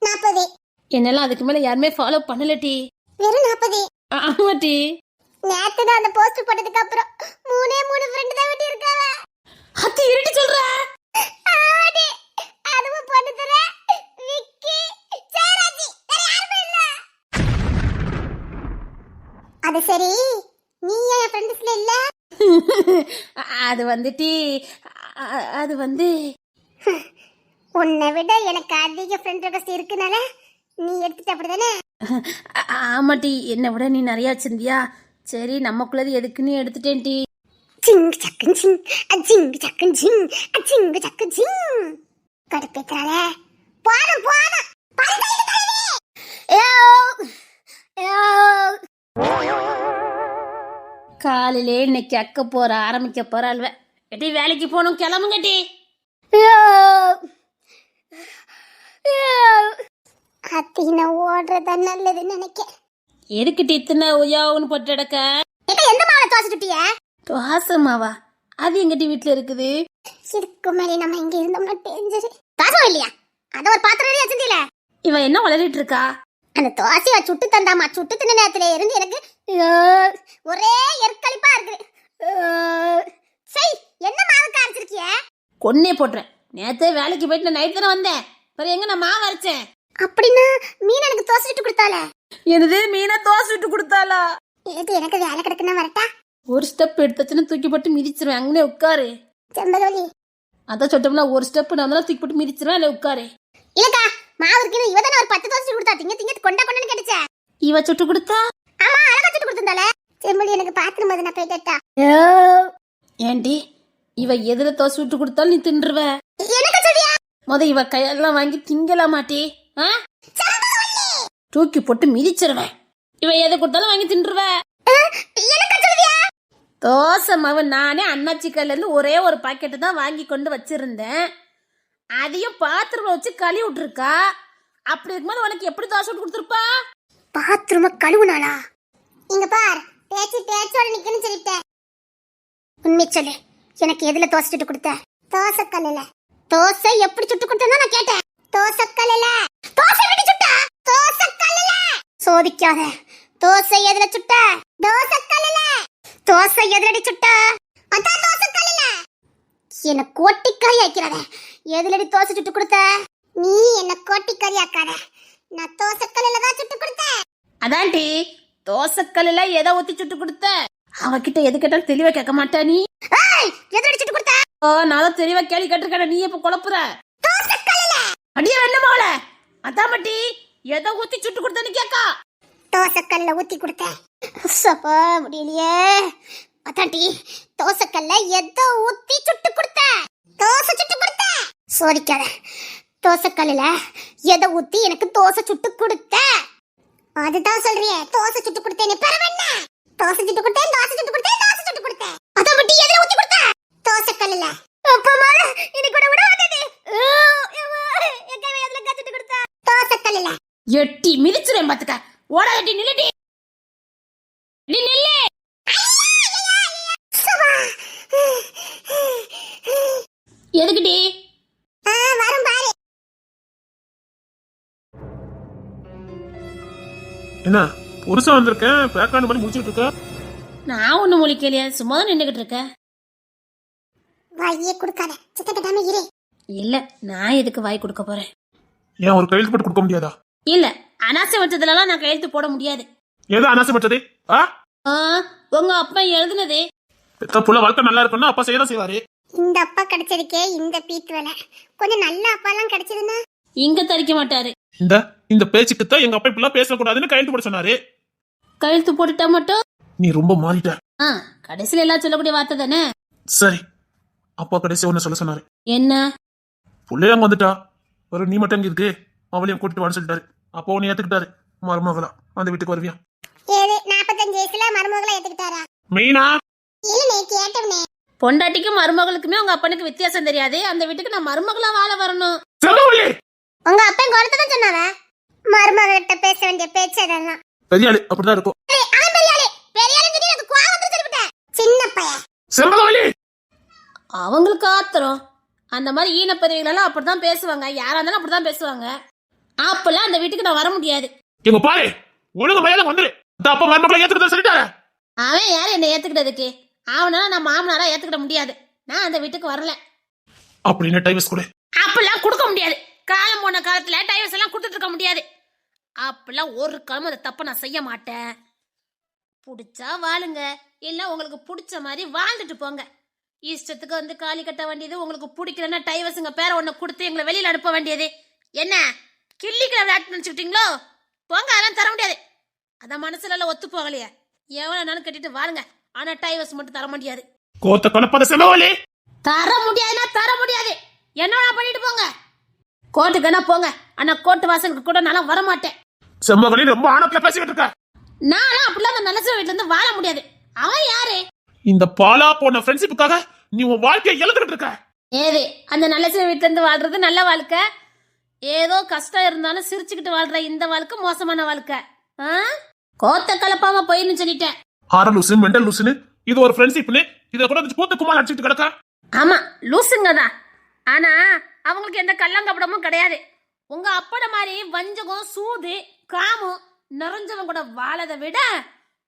40? என்னெல்லாம் அதுக்கு மேல யாருமே ஃபாலோ பண்ணலட்டி. வெறும் 40? ஆமாட்டி. நேத்து தான் அந்த போஸ்ட் போட்டதுக்கு அப்புறம் 3 ஃப்ரெண்ட் தான் விட்டு இருக்காவ. அத்தி இருட்டி சொல்ற? ஆடி அதுவும் பொண்ணு தர விக்கி சேராஜி வேற யாருமே இல்ல. அது சரி, நீ ஏன் ஃப்ரெண்ட்ஸ்ல இல்ல? அது வந்துட்டி, அது வந்து உன்னை விட எனக்கு அதிக ஃப்ரெண்ட் ரெக்வெஸ்ட் இருக்குனால நீ எடுத்துட்ட அப்படிதானே? ஆமாட்டி, என்னை விட நீ நிறைய வச்சிருந்தியா, சரி நமக்குள்ளது எதுக்குன்னு எடுத்துட்டேன் டி. சிங்கு சக்கு சிங் அஜிங்கு சக்கு ஜிங் அஜிங்கு சக்கு ஜிங். கடுப்பேத்தாளே. போதும் போதும் காலையிலே இன்னைக்கு அக்க போற ஆரம்பிக்க போற அல்வ. எட்டி வேலைக்கு போகணும், கிளம்புங்கட்டி. அத்தின ஓடுறதா நல்லதுன்னு நினைக்கிறேன். எதுக்கிட்டி இத்தனை உயாவுன்னு போட்டு எடுக்க? எந்த மாவை தோசை சுட்டிய? தோசை மாவா? அது எங்கிட்ட வீட்டுல இருக்குது. இதுக்கு மேலே நம்ம இங்க இருந்தோம்னா டேஞ்சர். தோசை இல்லையா? அத ஒரு பாத்திரம் வச்சிருந்தீல. இவ என்ன வளரிட்டு இருக்கா? அந்த தோசையை சுட்டு தந்தாமா, சுட்டு தின்ன நேரத்துல இருந்து எனக்கு ஒரே எற்களிப்பா இருக்கு. சரி, என்ன மாவுக்கு அரைச்சிருக்கிய? கொன்னே போட்டுறேன். நேத்தே வேலைக்கு போயிட்டு நான் நைட் தானே வந்தேன். பிறகு எங்க நான் மாவு அரைச்சேன்? அப்படின்னா மீன் எனக்கு தோசை சுட்டு கொடுத்தால? எனது மீனை தோசை சுட்டு கொடுத்தாளா? இது எனக்கு வேலை கிடக்குன்னா வரட்டா? ஒரு ஸ்டெப் எடுத்துச்சுன்னு தூக்கி போட்டு மிதிச்சிருவேன். அங்கே உட்காரு. செம்பகவல்லி அதான் சொட்டோம்னா ஒரு ஸ்டெப் நான் தூக்கி போட்டு மிதிச்சிருவேன். இல்லை உட்காரு. இல்லக்கா, மாவு இருக்குன்னு இவ தானே ஒரு 10 தோசை சுட்டு கொடுத்தா. திங்க கொண்டா கொண்டான்னு கேட்டுச்ச. இவ சுட்டு கொடுத்தா? ஆமா, அழகா சுட்டு கொடுத்தால. செம்பகவல்லி எனக்கு பாத்துரும் போது நான் போயிட்டா. ஏண்டி இவ எதுல தோசை சுட்டு கொடுத்தாலும் நீ தின்றுவ. எனக்கு சொல்லியா? இவ கையெல்லாம் வாங்கி திங்கலாம் மாட்டி. தூக்கி போட்டு மிதிச்சிருவேன். இவ எதை கொடுத்தாலும் வாங்கி தின்றுவ. தோசை மாவு நானே அண்ணாச்சி கல்ல இருந்து ஒரே ஒரு பாக்கெட்டு தான் வாங்கி கொண்டு வச்சிருந்தேன். அதையும் பாத்திரம் வச்சு கழுவி விட்டுருக்கா. அப்படி இருக்கும்போது உனக்கு எப்படி தோசை விட்டு கொடுத்துருப்பா? பாத்ரூம கழுவுனாளா? இங்க பார், பேச்சோட நிக்கணும் சொல்லிட்டேன். உண்மை சொல்லு, எனக்கு எதுல தோசை சுட்டு கொடுத்த? தோசை கல்லுல. தோசை எப்படி சுட்டு கொடுத்தா நான் கேட்டேன். தோசை கல்லுல. தோசை எப்படி சுட்டா? தோசை கல்லுல. சோதிக்காத. தோசை எதுல சுட்ட? தோசை கல்லுல. தோசை எதுலடி சுட்ட? அதான் தோசை கல்லுல. என்ன கோட்டிக்காரி ஆக்கிறாத. எதுலடி தோசை சுட்டு கொடுத்த? நீ என்ன கோட்டிக்காரி ஆக்காத. நான் தோசை கல்லுல தான் சுட்டு கொடுத்தேன். அதான்டி தோசைக்கல்லுல எதை ஊத்தி சுட்டு கொடுத்த? அவகிட்ட எது கேட்டாலும் தெளிவா கேட்க மாட்டா நீ. ஏய், எதுலடி சுட்டு கொடுத்த? நான் தான் தெளிவா கேள்வி கேட்டிருக்கேன், நீ இப்ப குழப்புற. தோசை கல்லுல. அடியே வேண்டாமோல அதான் மட்டி எதை ஊத்தி சுட்டு கொடுத்தன்னு கேக்கா. தோசை கல்ல ஊத்தி கொடுத்தேன். சப்பா முடியலையே. அதான்டி தோசை கல்ல எதோ ஊத்தி சுட்டு கொடுத்த? தோசை சுட்டு கொடுத்த. சோதிக்காத. தோசை கல்லுல எதை ஊத்தி எனக்கு தோசை சுட்டு கொடுத்த? அதுதான் சொல்றியே, தோசை சுட்டு கொடுத்தேன்னு பரவென்ன? தோசை சுட்டு கொடுத்தேன், தோசை சுட்டு கொடுத்தேன், தோசை சுட்டு கொடுத்தேன். அத மட்டி எதுல ஊத்தி கொடுத்த? தோசை கல்லுல. அப்பமா இன்னைக்கு கூட விட வந்தது. எங்க எதுல கச்சிட்டு கொடுத்த? தோசை கல்லுல. எட்டி மிதிச்சுறேன் பாத்துக்க. ஓடாதடி, நில்லுடி. நீ நில்லு. எதுக்குடி? வரும் பாரு. என்ன புருஷன் வந்திருக்கேன், பேக்காண்டு பண்ணி முடிச்சுட்டு இருக்க. நான் ஒண்ணு முழிக்கலையா, சும்மா தான் நின்னுகிட்டு இருக்கேன். வாயே கொடுக்காத, சித்த கட்டாம இரு. இல்ல, நான் எதுக்கு வாய் கொடுக்க போறேன்? ஏன் ஒரு கையெழுத்து போட்டு கொடுக்க முடியாதா? இல்ல, அனாசை வச்சதுலாம் நான் கையெழுத்து போட முடியாது. ஏதோ அனாசைப்பட்டது. உங்க அப்பா எழுதுனது. பெத்த புள்ள வாழ்க்கை நல்லா இருக்குன்னா அப்பா செய்யதான் செய்வாரு. இந்த அப்பா கிடைச்சதுக்கே இந்த பீத்து வேலை. கொஞ்சம் நல்ல அப்பா எல்லாம் கிடைச்சதுன்னா இங்க தரிக்க மாட்டாரு. இந்த பேச்சுக்குத்தான் எங்க அப்பா இப்பெல்லாம் பேசக்கூடாதுன்னு கையெழுத்து போட சொன்னாரு. கையெழுத்து போட்டுட்டா மட்டும் நீ ரொம்ப மாறிட்ட. கடைசியில எல்லாம் சொல்லக்கூடிய வார்த்தை தானே. சரி, அப்பா கடைசி ஒன்னு சொல்ல சொன்னாரு. என்ன? புள்ளைய அங்க வந்துட்டா, ஒரு நீ மட்டும் இங்க இருக்கு, அவளையும் கூட்டிட்டு வான்னு சொல்லிட்டாரு. அப்போ உன்னை ஏத்துக்கிட்டாரு. மருமகளா அந்த வீட்டுக்கு வருவியா? ஏது 45 வயசுல மருமகளை ஏத்துக்கிட்டாரா? மெயினா இல்லனே கேட்டவனே. பொண்டாட்டிக்கும் மருமகளுக்குமே உங்க அப்பனுக்கு வித்தியாசம் தெரியாது. அந்த வீட்டுக்கு நான் மருமகளா வாழ வரணும். உங்க அப்பன் குறத்தை தான் சொன்னாவ. மருமகிட்ட பேச வேண்டிய பேச்சு அதெல்லாம். பெரிய ஆளு அப்படிதான் இருக்கும். அவன் பெரிய ஆளு. பெரிய ஆளு கிட்ட எனக்கு கோவம் வந்து சொல்லிட்டேன். சின்ன பையன். செல்வகவலி. அவங்களுக்கு ஆத்திரம். அந்த மாதிரி ஈனப்பதவிகள் எல்லாம் அப்படிதான் பேசுவாங்க. யாரா இருந்தாலும் அப்படிதான் பேசுவாங்க. அப்பெல்லாம் அந்த வீட்டுக்கு நான் வர முடியாது. எங்க பாரு, ஒழுங்கு மரியாதை வந்துரு. அப்பா மருமகளை ஏத்துக்கிட்ட சொல்லிட்டாரு. அவன் யாரு என்ன ஏத்துக்கிட்டதுக்கு? அவனால நான் மாமனாரா ஏத்துக்கிட முடியாது. நான் அந்த வீட்டுக்கு வரல. அப்படின்னு டைவர்ஸ் கொடு. அப்பெல்லாம் கொடுக்க முடியாது. காலம் போன காலத்துல டைவர்ஸ் எல்லாம் கொடுத்துட்டு இருக்க முடியாது. அப்பெல்லாம் ஒரு காலம் அந்த தப்ப நான் செய்ய மாட்டேன். பிடிச்சா வாழுங்க, இல்ல உங்களுக்கு பிடிச்ச மாதிரி வாழ்ந்துட்டு போங்க. இஷ்டத்துக்கு வந்து காலி கட்ட வேண்டியது, உங்களுக்கு பிடிக்கலன்னா டைவர்ஸுங்க பேரை ஒண்ணு கொடுத்து எங்களை வெளியில அனுப்ப வேண்டியது. என்ன கிள்ளிக்கிற விளையாட்டு நினைச்சுக்கிட்டீங்களோ? போங்க, அதெல்லாம் தர முடியாது. அதான் மனசுல எல்லாம் ஒத்து போகலையே. எவ்வளவு நானும் கட்டிட்டு வாழுங்க, ஆனா டைவர்ஸ் மட்டும் தர முடியாது. கோத்த கலப்பத செல்வகவலி. தர முடியாதுன்னா தர முடியாது. என்ன பண்ணிட்டு போங்க. கோர்ட்டுக்குன்னா போங்க, ஆனா கோர்ட்டு வாசலுக்கு கூட நான் வர மாட்டேன். செல்வகவலி ரொம்ப ஆணத்துல பேசிக்கிட்டு இருக்க. நானும் அப்படிலாம் அந்த நல்ல வீட்டுல இருந்து வாழ முடியாது. அவன் யாரு? இந்த பாலா போன ஃப்ரெண்ட்ஷிப்புக்காக நீ உன் வாழ்க்கையை இழந்துட்டு இருக்க. ஏது அந்த நல்ல வீட்டுல இருந்து வாழ்றது நல்ல வாழ்க்கை? ஏதோ கஷ்டம் இருந்தாலும் சிரிச்சுக்கிட்டு வாழ்ற இந்த வாழ்க்கை மோசமான வாழ்க்கை. கோத்த கலப்பாம போயின்னு சொல்லிட்டேன். ஆர லூசு மெண்டல் லூசுன்னு இது ஒரு ஃப்ரெண்ட்ஷிப்னு இத கூட கூத்த குமார் அடிச்சிட்டு கிடக்க. ஆமா, லூசுங்க தான். ஆனா அவங்களுக்கு எந்த கள்ளங்கப்படமும் கிடையாது. உங்க அப்பட மாதிரி வஞ்சகம் சூது காமம் நிறைஞ்சவன் கூட வாழதை விட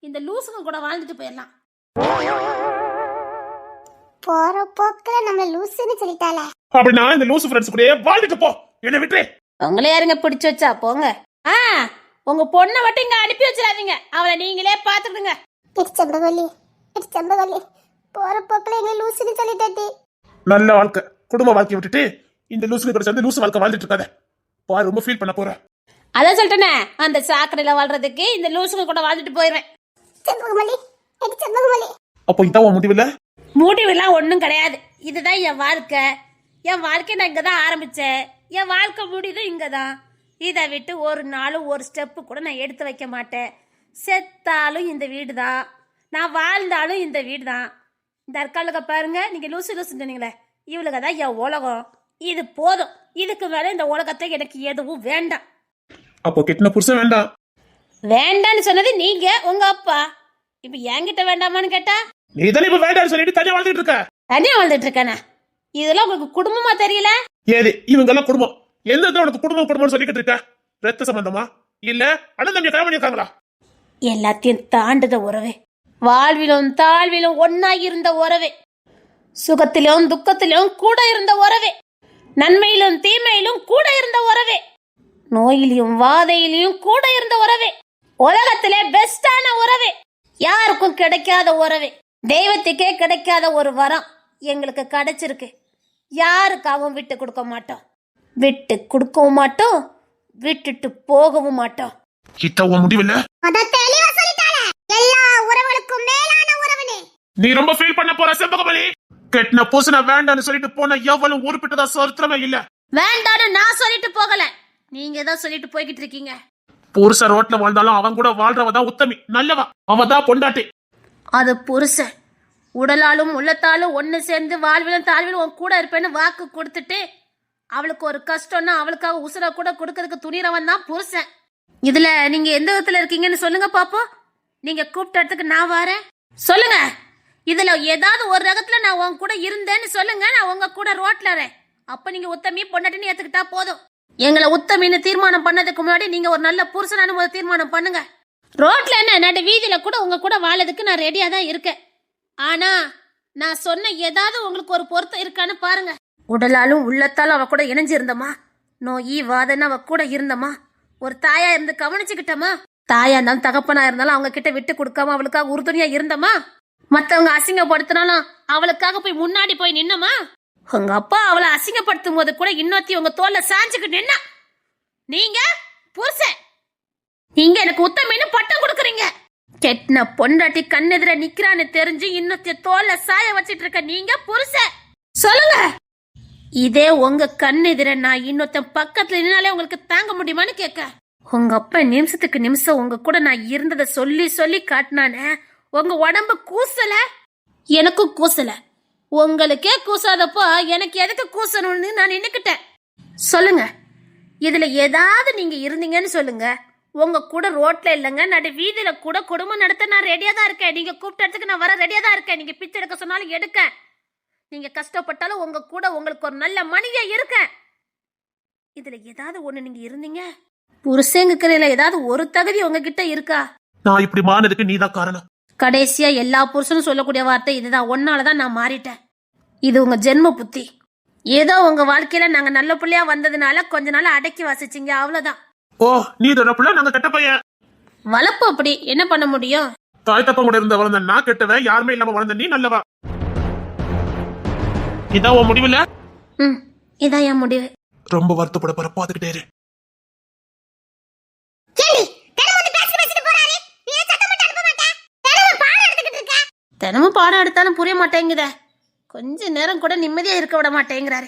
இந்த லூசுங்க கூட வாழ்ந்துட்டு போயிடலாம். போற போக்குல நம்ம லூசுன்னு சொல்லிட்டாளே. அப்படின்னா இந்த லூசு ஃப்ரெண்ட்ஸ் கூட வாழ்ந்துட்டு போ, என்ன விட்டு. உங்களே யாருங்க பிடிச்சு வச்சா போங்க. உங்க பொண்ணை மட்டும் இங்க அனுப்பி வச்சிடாதீங்க. அவளை நீங்களே பாத்துடுங்க. செம்பகவல்லி போற போக்குல எங்க லூசுன்னு சொல்லிட்டாட்டி. நல்ல வாழ்க்கை, குடும்ப வாழ்க்கையை விட்டுட்டு இந்த லூசுக்கு கூட சேர்ந்து லூசு வாழ்க்கை வாழ்ந்துட்டு இருக்காத. பாரு, ரொம்ப ஃபீல் பண்ண போற. அதான் சொல்லிட்டேனே, அந்த சாக்கடையில வாழ்றதுக்கு இந்த லூசுங்க கூட வாழ்ந்துட்டு போயிருவேன். செம்பகவல்லி. அப்போ இதான் உன் முடிவு இல்ல? முடிவுலாம் ஒன்றும் கிடையாது. இதுதான் என் வாழ்க்கை. என் வாழ்க்கை நான் இங்கே தான் ஆரம்பித்தேன். என் வாழ்க்கை முடியுது இங்கே தான். இதை விட்டு ஒரு நாளும் ஒரு ஸ்டெப்பு கூட நான் எடுத்து வைக்க மாட்டேன். செத்தாலும் இந்த வீடு தான், நான் வாழ்ந்தாலும் இந்த வீடு தான். இந்த அற்காலுக பாருங்க, நீங்கள் லூசு லூசுன்னு சொன்னீங்களே, இவளுக தான் என் உலகம். இது போதும். இதுக்கு மேலே இந்த உலகத்தை எனக்கு எதுவும் வேண்டாம். அப்போ கெட்டின புருஷன் வேண்டாம். வேண்டான்னு சொன்னது நீங்க உங்க அப்பா. இப்ப என்கிட்ட வேண்டாமான்னு கேட்டா நீ தானே இப்ப வேண்டாம்னு சொல்லிட்டு தனியா வாழ்ந்துட்டு இருக்க. தனியா வாழ்ந்துட்டு இருக்கானே. இதெல்லாம் உங்களுக்கு குடும்பமா தெரியல? ஏது இவங்க எல்லாம் குடும்பம்? எந்த இடத்துல உனக்கு குடும்பம் குடும்பம்னு சொல்லிக்கிட்டு இருக்க? ரத்த சம்பந்தமா இல்ல அண்ணன் தம்பி கல்யாணம் பண்ணிருக்காங்களா? எல்லாத்தையும் தாண்டுத உறவே, வாழ்விலும் தாழ்விலும் ஒன்னாய் இருந்த உறவே, சுகத்திலும் துக்கத்திலும் கூட இருந்த உறவே, நன்மையிலும் தீமையிலும் கூட இருந்த உறவே, நோயிலையும் வாதையிலையும் கூட இருந்த உறவே, உலகத்திலே பெஸ்டான உறவே, யாருக்கும் கிடைக்காத உறவே, தெய்வத்துக்கே கிடைக்காத ஒரு வரம் எங்களுக்கு கிடைச்சிருக்கு. யாருக்காகவும் விட்டு கொடுக்க மாட்டோம், விட்டு கொடுக்கவும் மாட்டோம், விட்டுட்டு போகவும் மாட்டோம். கிட்ட உன் முடிவில்ல. அத தெளிவா சொல்லிட்டாளே, எல்லா உறவுகளுக்கும் மேலான உறவுனே. நீ ரொம்ப ஃபீல் பண்ண போற செம்பகமணி. கெட்டின பூசண வேண்டான்னு சொல்லிட்டு போன எவ்வளவு உருப்பிட்டதா சரித்திரமே இல்ல. வேண்டான்னு நான் சொல்லிட்டு போகல, நீங்க தான் சொல்லிட்டு போய்கிட்டு இருக்கீங்க. புருஷ ரோட்ல வாழ்ந்தாலும் அவன் கூட வாழ்றவதான் உத்தமி, நல்லவா, அவதான் பொண்டாட்டி. அது புருஷன் உடலாலும் உள்ளத்தாலும் ஒன்னு சேர்ந்து வாழ்விலும் தாழ்விலும் உன் கூட இருப்பேன்னு வாக்கு கொடுத்துட்டு அவளுக்கு ஒரு கஷ்டம்னா அவளுக்காக உசுர கூட கொடுக்கறதுக்கு துணிறவன் தான் புருஷன். இதுல நீங்க எந்த விதத்துல இருக்கீங்கன்னு சொல்லுங்க பாப்போம். நீங்க கூப்பிட்ட இடத்துக்கு நான் வரேன், சொல்லுங்க. இதுல ஏதாவது ஒரு ரகத்துல நான் உன் கூட இருந்தேன்னு சொல்லுங்க, நான் உங்க கூட ரோட்ல வரேன். அப்ப நீங்க உத்தமி பொண்டாட்டின்னு ஏத்துக்கிட்டா போதும். எங்களை உத்தமின்னு தீர்மானம் பண்ணதுக்கு முன்னாடி நீங்க ஒரு நல்ல புருஷனானு முதல் தீர்மானம் பண்ணுங்க. ரோட்ல என்ன நடு வீதியில கூட உங்க கூட வாழறதுக்கு நான் ரெடியா தான் இருக்கேன். ஆனா நான் சொன்ன ஏதாவது உங்களுக்கு ஒரு பொருத்தம் இருக்கான்னு பாருங்க. உடலாலும் உள்ளத்தாலும் அவ கூட இணைஞ்சு இருந்தமா, நோயி வாதன்னு அவ கூட இருந்தமா, ஒரு தாயா இருந்து கவனிச்சுக்கிட்டமா, தாயா இருந்தாலும் தகப்பனா இருந்தாலும் அவங்க கிட்ட விட்டு கொடுக்காம அவளுக்காக உறுதுணையா இருந்தமா, மத்தவங்க அசிங்கப்படுத்தினாலும் அவளுக்காக போய் முன்னாடி போய் நின்னமா, உங்க அப்பா அவளை அசிங்கப்படுத்தும் போது கூட இன்னொத்தி உங்க தோல்ல சாஞ்சுக்கிட்டு நின்னா. நீங்க புருஷன், நீங்க எனக்கு உத்தமின்னு பட்டம் கொடுக்குறீங்க. கெட்டின பொண்டாட்டி கண்ணெதிர நிக்கிறான்னு தெரிஞ்சு இன்னொத்திய தோல்ல சாய வச்சிட்டு இருக்க நீங்க புருஷன். சொல்லுங்க, இதே உங்க கண்ணெதிர நான் இன்னொத்தன் பக்கத்துல நின்னாலே உங்களுக்கு தாங்க முடியுமான்னு கேட்க. உங்க அப்பா நிமிஷத்துக்கு நிமிஷம் உங்க கூட நான் இருந்ததை சொல்லி சொல்லி காட்டினானே, உங்க உடம்பு கூசல, எனக்கும் கூசல. உங்களுக்கே கூசாதப்போ எனக்கு எதுக்கு கூசணும்னு நான் நின்னுக்கிட்டேன். சொல்லுங்க, இதுல ஏதாவது நீங்க இருந்தீங்கன்னு சொல்லுங்க. உங்க கூட ரோட்ல இல்லைங்க, நடு வீதியில கூட குடும்பம் நடத்த நான் ரெடியா தான் இருக்கேன். நீங்க கூப்பிட்ட இடத்துக்கு நான் வர ரெடியா தான் இருக்கேன். நீங்க பிச்சை எடுக்க சொன்னாலும் எடுக்க, நீங்க கஷ்டப்பட்டாலும் உங்க கூட உங்களுக்கு ஒரு நல்ல மனிதா இருக்க. இதுல ஏதாவது ஒண்ணு நீங்க இருந்தீங்க, புருஷங்கிற ஏதாவது ஒரு தகுதி உங்ககிட்ட இருக்கா? நான் இப்படி மாறினதுக்கு நீதான் காரணம். கடைசியா எல்லா புருஷனும் சொல்லக்கூடிய வார்த்தை இதுதான், ஒன்னாலதான் நான் மாறிட்டேன். இது உங்க ஜென்ம புத்தி. ஏதோ உங்க வாழ்க்கையில நாங்க நல்ல பிள்ளையா வந்ததுனால கொஞ்ச நாள் அடக்கி வாசிச்சிங்க, அவ்வளவுதான். ஓ, நீ இதோட பிள்ளை, நாங்க கெட்ட பையன். வளர்ப்பு அப்படி, என்ன பண்ண முடியும்? தாய் தப்பம் கூட இருந்த வளர்ந்த நான் கெட்டவன், யாருமே இல்லாம வளர்ந்த நீ நல்லவா. இதான் உன் முடிவுல? இதான் என் முடிவு. ரொம்ப வருத்தப்பட போற, பாத்துக்கிட்டே இரு. தினமும் பாடம் எடுத்தாலும் புரிய மாட்டேங்குத, கொஞ்ச நேரம் கூட நிம்மதியா இருக்க விட மாட்டேங்கிறாரு.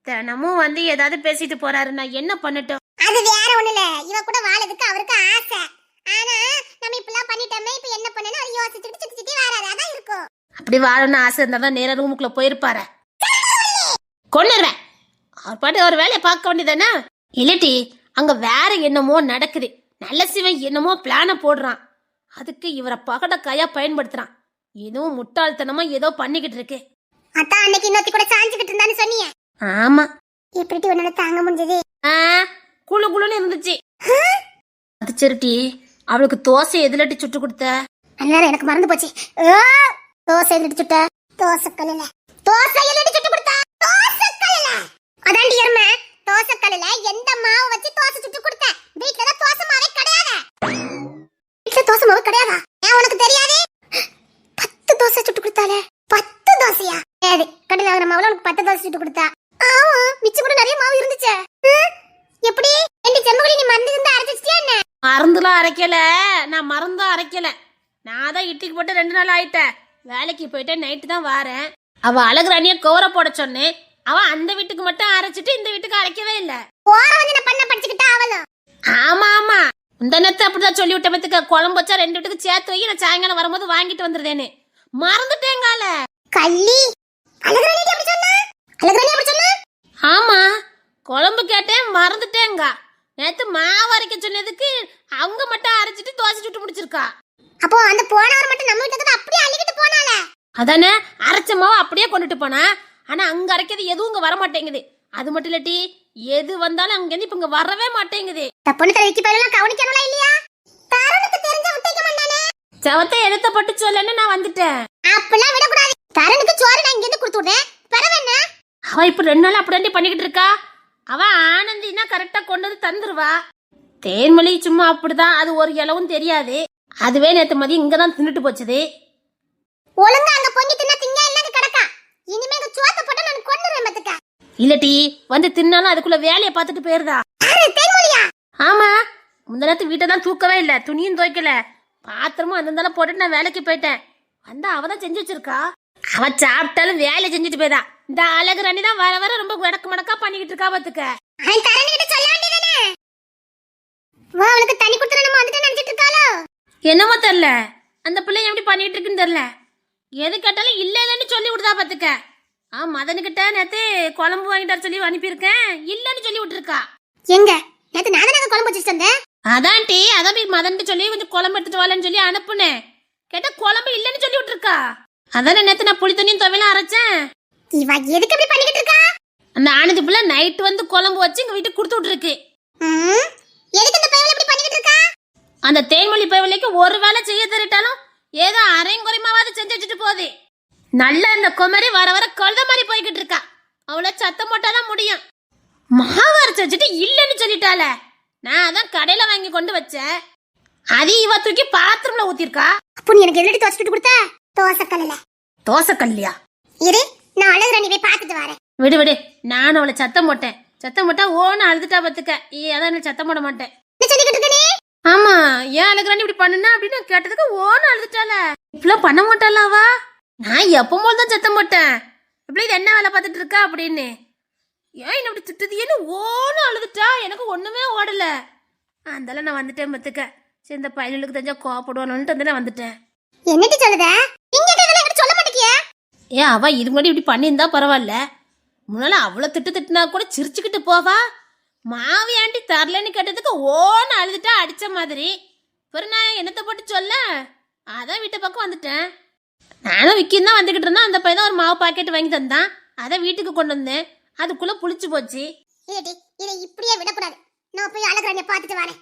தினமும் வந்து ஏதாவது பேசிட்டு போறாரு, நான் என்ன பண்ணட்டும்? அது வேற ஒண்ணு இல்ல, இவ கூட வாழறதுக்கு அவருக்கு ஆசை. ஆனா நம்ம இப்பெல்லாம் பண்ணிட்டோமே, இப்ப என்ன பண்ணனும் அவர் யோசிச்சுட்டு சுத்தி சுத்தி வராரு, அதான் இருக்கும். அப்படி வாழணும்னு ஆசை இருந்தா தான் நேரா ரூமுக்குள்ள போயிருப்பாரு. கொன்னுறேன், அவர் பாட்டு அவர் வேலையை பார்க்க வேண்டியதானே. இல்லட்டி அங்க வேற என்னமோ நடக்குது, நல்ல சிவன் என்னமோ பிளான போடுறான், அதுக்கு இவரை பகட கையா பயன்படுத்துறான். இதுவும் முட்டாள்தனமா ஏதோ பண்ணிக்கிட்டு இருக்கு. அதான் அன்னைக்கு இன்னொத்தி கூட சாஞ்சுக்கிட்டு இருந்தான்னு சொன்னீங்க. ஆமா, எப்படி உன்னால தாங்க முடிஞ்சது? குளு குளுன்னு இருந்துச்சு. அது சரிட்டி, அவளுக்கு தோசை எதுலட்டி சுட்டு கொடுத்த? அண்ணா எனக்கு மறந்து போச்சு. தோசை எதுலட்டி சுட்ட? தோசை கல்லுல. தோசை எதுலட்டி சுட்டு கொடுத்த? தோசை கல்லுல. அதாண்டி எருமை, தோசை கல்லுல எந்த மாவு வச்சு தோசை சுட்டு கொடுத்த? வீட்ல தான் தோசை மாவே கிடையாது. வீட்ல தோசை மாவு கிடையாதா? ஏன் உனக்கு தெரியாது? 10 தோசை சுட்டு கொடுத்தாலே. 10 தோசையா? ஏது கடையில வாங்குற மாவுல உனக்கு 10 தோசை சுட்டு கொடுத்தா? ஆமா, மிச்சம் கூட நிறைய மாவு இருந்துச்சு. எப்படி ரெண்டு செம்புகளி நீ மறந்து இருந்தா அரைச்சிட்டியா என்ன? மருந்துலாம் அரைக்கல, நான் மருந்தும் அரைக்கல. நான் தான் இட்லிக்கு போட்டு 2 நாள் ஆயிட்டேன். வேலைக்கு போயிட்டு நைட்டு தான் வாரேன். அவ அழகுராணிய கோர போட சொன்னேன், அவ அந்த வீட்டுக்கு மட்டும் அரைச்சிட்டு இந்த வீட்டுக்கு அரைக்கவே இல்ல. போற வந்து பண்ண படிச்சுக்கிட்டா அவளும். ஆமா ஆமா, இந்த நேரத்தை அப்படிதான் சொல்லி விட்டமத்துக்கு குழம்பு வச்சா 2 வீட்டுக்கு சேர்த்து வை, நான் சாயங்காலம் வரும்போது வாங்கிட்டு வந்துருதேன்னு மறந்துட்டேங்கால. கள்ளி அழகுராணி அப்படி சொன்னா? அழகுராணி அப்படி சொன்னா? ஆமா, குழம்பு கேட்டேன் மறந்துட்டேங்க. நேத்து மாவு அரைக்க சொன்னதுக்கு அவங்க மட்டும் அரைச்சிட்டு தோசை சுட்டு முடிச்சிருக்கா. அப்போ அந்த போனவர் மட்டும் நம்ம வீட்டுக்கு அப்படியே அள்ளிக்கிட்டு போனால. அதானே அரைச்ச மாவு அப்படியே கொண்டுட்டு போனா. ஆனா அங்க அரைக்கிறது எதுவும் இங்க வர மாட்டேங்குது. அது மட்டும் இல்லட்டி எது வந்தாலும் அங்க இருந்து இப்ப இங்க வரவே மாட்டேங்குது. தப்புன்னு தெரிவிக்க பேரெல்லாம் கவனிக்கணும்ல இல்லையா? தருணுக்கு தெரிஞ்ச விட்டுக்க மாட்டானே. சவத்தை எடுத்த பட்டு சொல்லன்னு நான் வந்துட்டேன். அப்பெல்லாம் விடக்கூடாது. தருணுக்கு சோறு நான் இங்க இருந்து கொடுத்து விடுறேன். பரவாயில்ல. அவ இப்ப 2 நாள் அப்படியே பண்ணிக்கிட்டு இருக்கா. அவ ஆனந்தினா கரெக்டா கொண்டு வந்து தந்துருவா. தேன்மொழி சும்மா அப்படிதான், அது ஒரு இலவும் தெரியாது. அதுவே நேத்து மதியம் இங்கதான் தின்னுட்டு போச்சுது. ஒழுங்கா அங்க பொங்கி தின்னா திங்க இல்லங்க கிடக்கா. இனிமே இந்த சோத்த போட்டு நான் கொன்னுறேன் பத்துக்க. இல்லட்டி வந்து தின்னாலும் அதுக்குள்ள வேலையை பார்த்துட்டு போயிருதா. தேன்மொழியா? ஆமா, முந்த நேரத்து வீட்டை தான் தூக்கவே இல்ல, துணியும் துவைக்கல, பாத்திரமும் அந்த போட்டுட்டு நான் வேலைக்கு போயிட்டேன். வந்தா அவதான் செஞ்சு வச்சிருக்கா. அவ சாப்பிட்டாலும் வேலை செஞ்சுட்டு போய்தா. இந்த அழகு ராணி தான் வர வர ரொம்ப வடக்கு மடக்கா பண்ணிக்கிட்டு இருக்கா பாத்துக்க. அவன் தரணிக்கிட்ட சொல்ல வேண்டியதானே? வா, அவளுக்கு தண்ணி குடுத்து நம்ம வந்துட்டு நினைச்சிட்டு இருக்காளோ? என்னமோ தெரியல, அந்த பிள்ளை எப்படி பண்ணிட்டு இருக்குன்னு தெரியல. எது கேட்டாலும் இல்ல இல்லன்னு சொல்லி விடுதா பாத்துக்க. மதனுக்கிட்ட நேத்து குழம்பு வாங்கிட்டாரு சொல்லி அனுப்பியிருக்கேன், இல்லன்னு சொல்லி விட்டுருக்கா. எங்க நேத்து நான் தானே குழம்பு வச்சுட்டு வந்தேன். அதான்டி, அதான் போய் மதன்ட்டு சொல்லி கொஞ்சம் குழம்பு எடுத்துட்டு வரலன்னு சொல்லி அனுப்புனேன். கேட்டா குழம்பு இல்லன்னு சொல்லி விட்டுருக்கா. அதானே நேத்து நான் புளி தண்ணியும் துவையெல்லாம் அரைச்சேன். இவ எதுக்கு இப்படி பண்ணிக்கிட்டு இருக்கா? அந்த ஆனந்தி பிள்ளை நைட் வந்து குழம்பு வச்சு எங்க வீட்டுக்கு கொடுத்து விட்டுருக்கு. எதுக்கு இந்த பயவல இப்படி பண்ணிக்கிட்டு இருக்கா? அந்த தேன்மொழி பயவலைக்கு ஒரு வேலை செய்ய தரட்டாலும் ஏதோ அரையும் குறைமாவது செஞ்சு வச்சுட்டு போகுது. நல்ல இந்த குமரி வர வர கழுத மாதிரி போய்கிட்டு இருக்கா. அவளை சத்தம் போட்டாதான் முடியும். மாவு அரைச்சு வச்சுட்டு இல்லன்னு சொல்லிட்டால. நான் அதான் கடையில வாங்கி கொண்டு வச்சேன். அது இவ தூக்கி பாத்திரம்ல ஊத்திருக்கா. அப்போ நீ எனக்கு எதுக்கு தோசை சுட்டு கொடுத்த? தோசை கல்லுல. தோசை கல்லியா? இரு, நான் அழகு ராணி போய் பார்த்துட்டு வரேன். விடு விடு, நானும் அவளை சத்தம் போட்டேன். சத்தம் போட்டா ஓன்னு அழுதுட்டா பத்துக்க. அதான் சத்தம் போட மாட்டேன். என்ன சொல்லிக்கிட்டு இருக்க நீ? ஆமா, ஏன் அழகுறானி இப்படி பண்ணுனா அப்படின்னு கேட்டதுக்கு ஓன்னு அழுதுட்டால. இப்பெல்லாம் பண்ண மாட்டாளா அவ? நான் எப்போ போல் தான் சத்தம் போட்டேன், இப்படி இது என்ன வேலை பார்த்துட்டு இருக்கா அப்படின்னு. ஏன் என்ன இப்படி திட்டுதியன்னு ஓன்னு அழுதுட்டா. எனக்கு ஒண்ணுமே ஓடல. அதனால நான் வந்துட்டேன் பத்துக்க. சரி, இந்த பையனுக்கு தெரிஞ்சா கோவப்படுவானு வந்து நான் வந்துட்டேன். என்னடி சொல்லுத? நீங்க இதெல்லாம் என்கிட்ட சொல்ல மாட்டீங்க. அவ இது முன்னாடி இப்படி பண்ணியிருந்தா பரவாயில்ல. முன்னால அவ்வளவு திட்டுனா கூட சிரிச்சுக்கிட்டு போவா. மாவி ஆண்டி தரலன்னு கேட்டதுக்கு ஓன்னு அழுதுட்டா அடிச்ச மாதிரி. பிறகு நான் என்னத்தை போட்டு சொல்ல, அதான் வீட்டு பக்கம் வந்துட்டேன். நானும் விக்கின்னு தான் வந்துகிட்டு இருந்தேன். அந்த பையன் தான் ஒரு மாவு பாக்கெட் வாங்கி தந்தான். அதை வீட்டுக்கு கொண்டு வந்தேன். அதுக்குள்ள புளிச்சு போச்சு. இதை இப்படியே விடக்கூடாது. நான் போய் அழகு ராணியை பார்த்துட்டு வரேன்.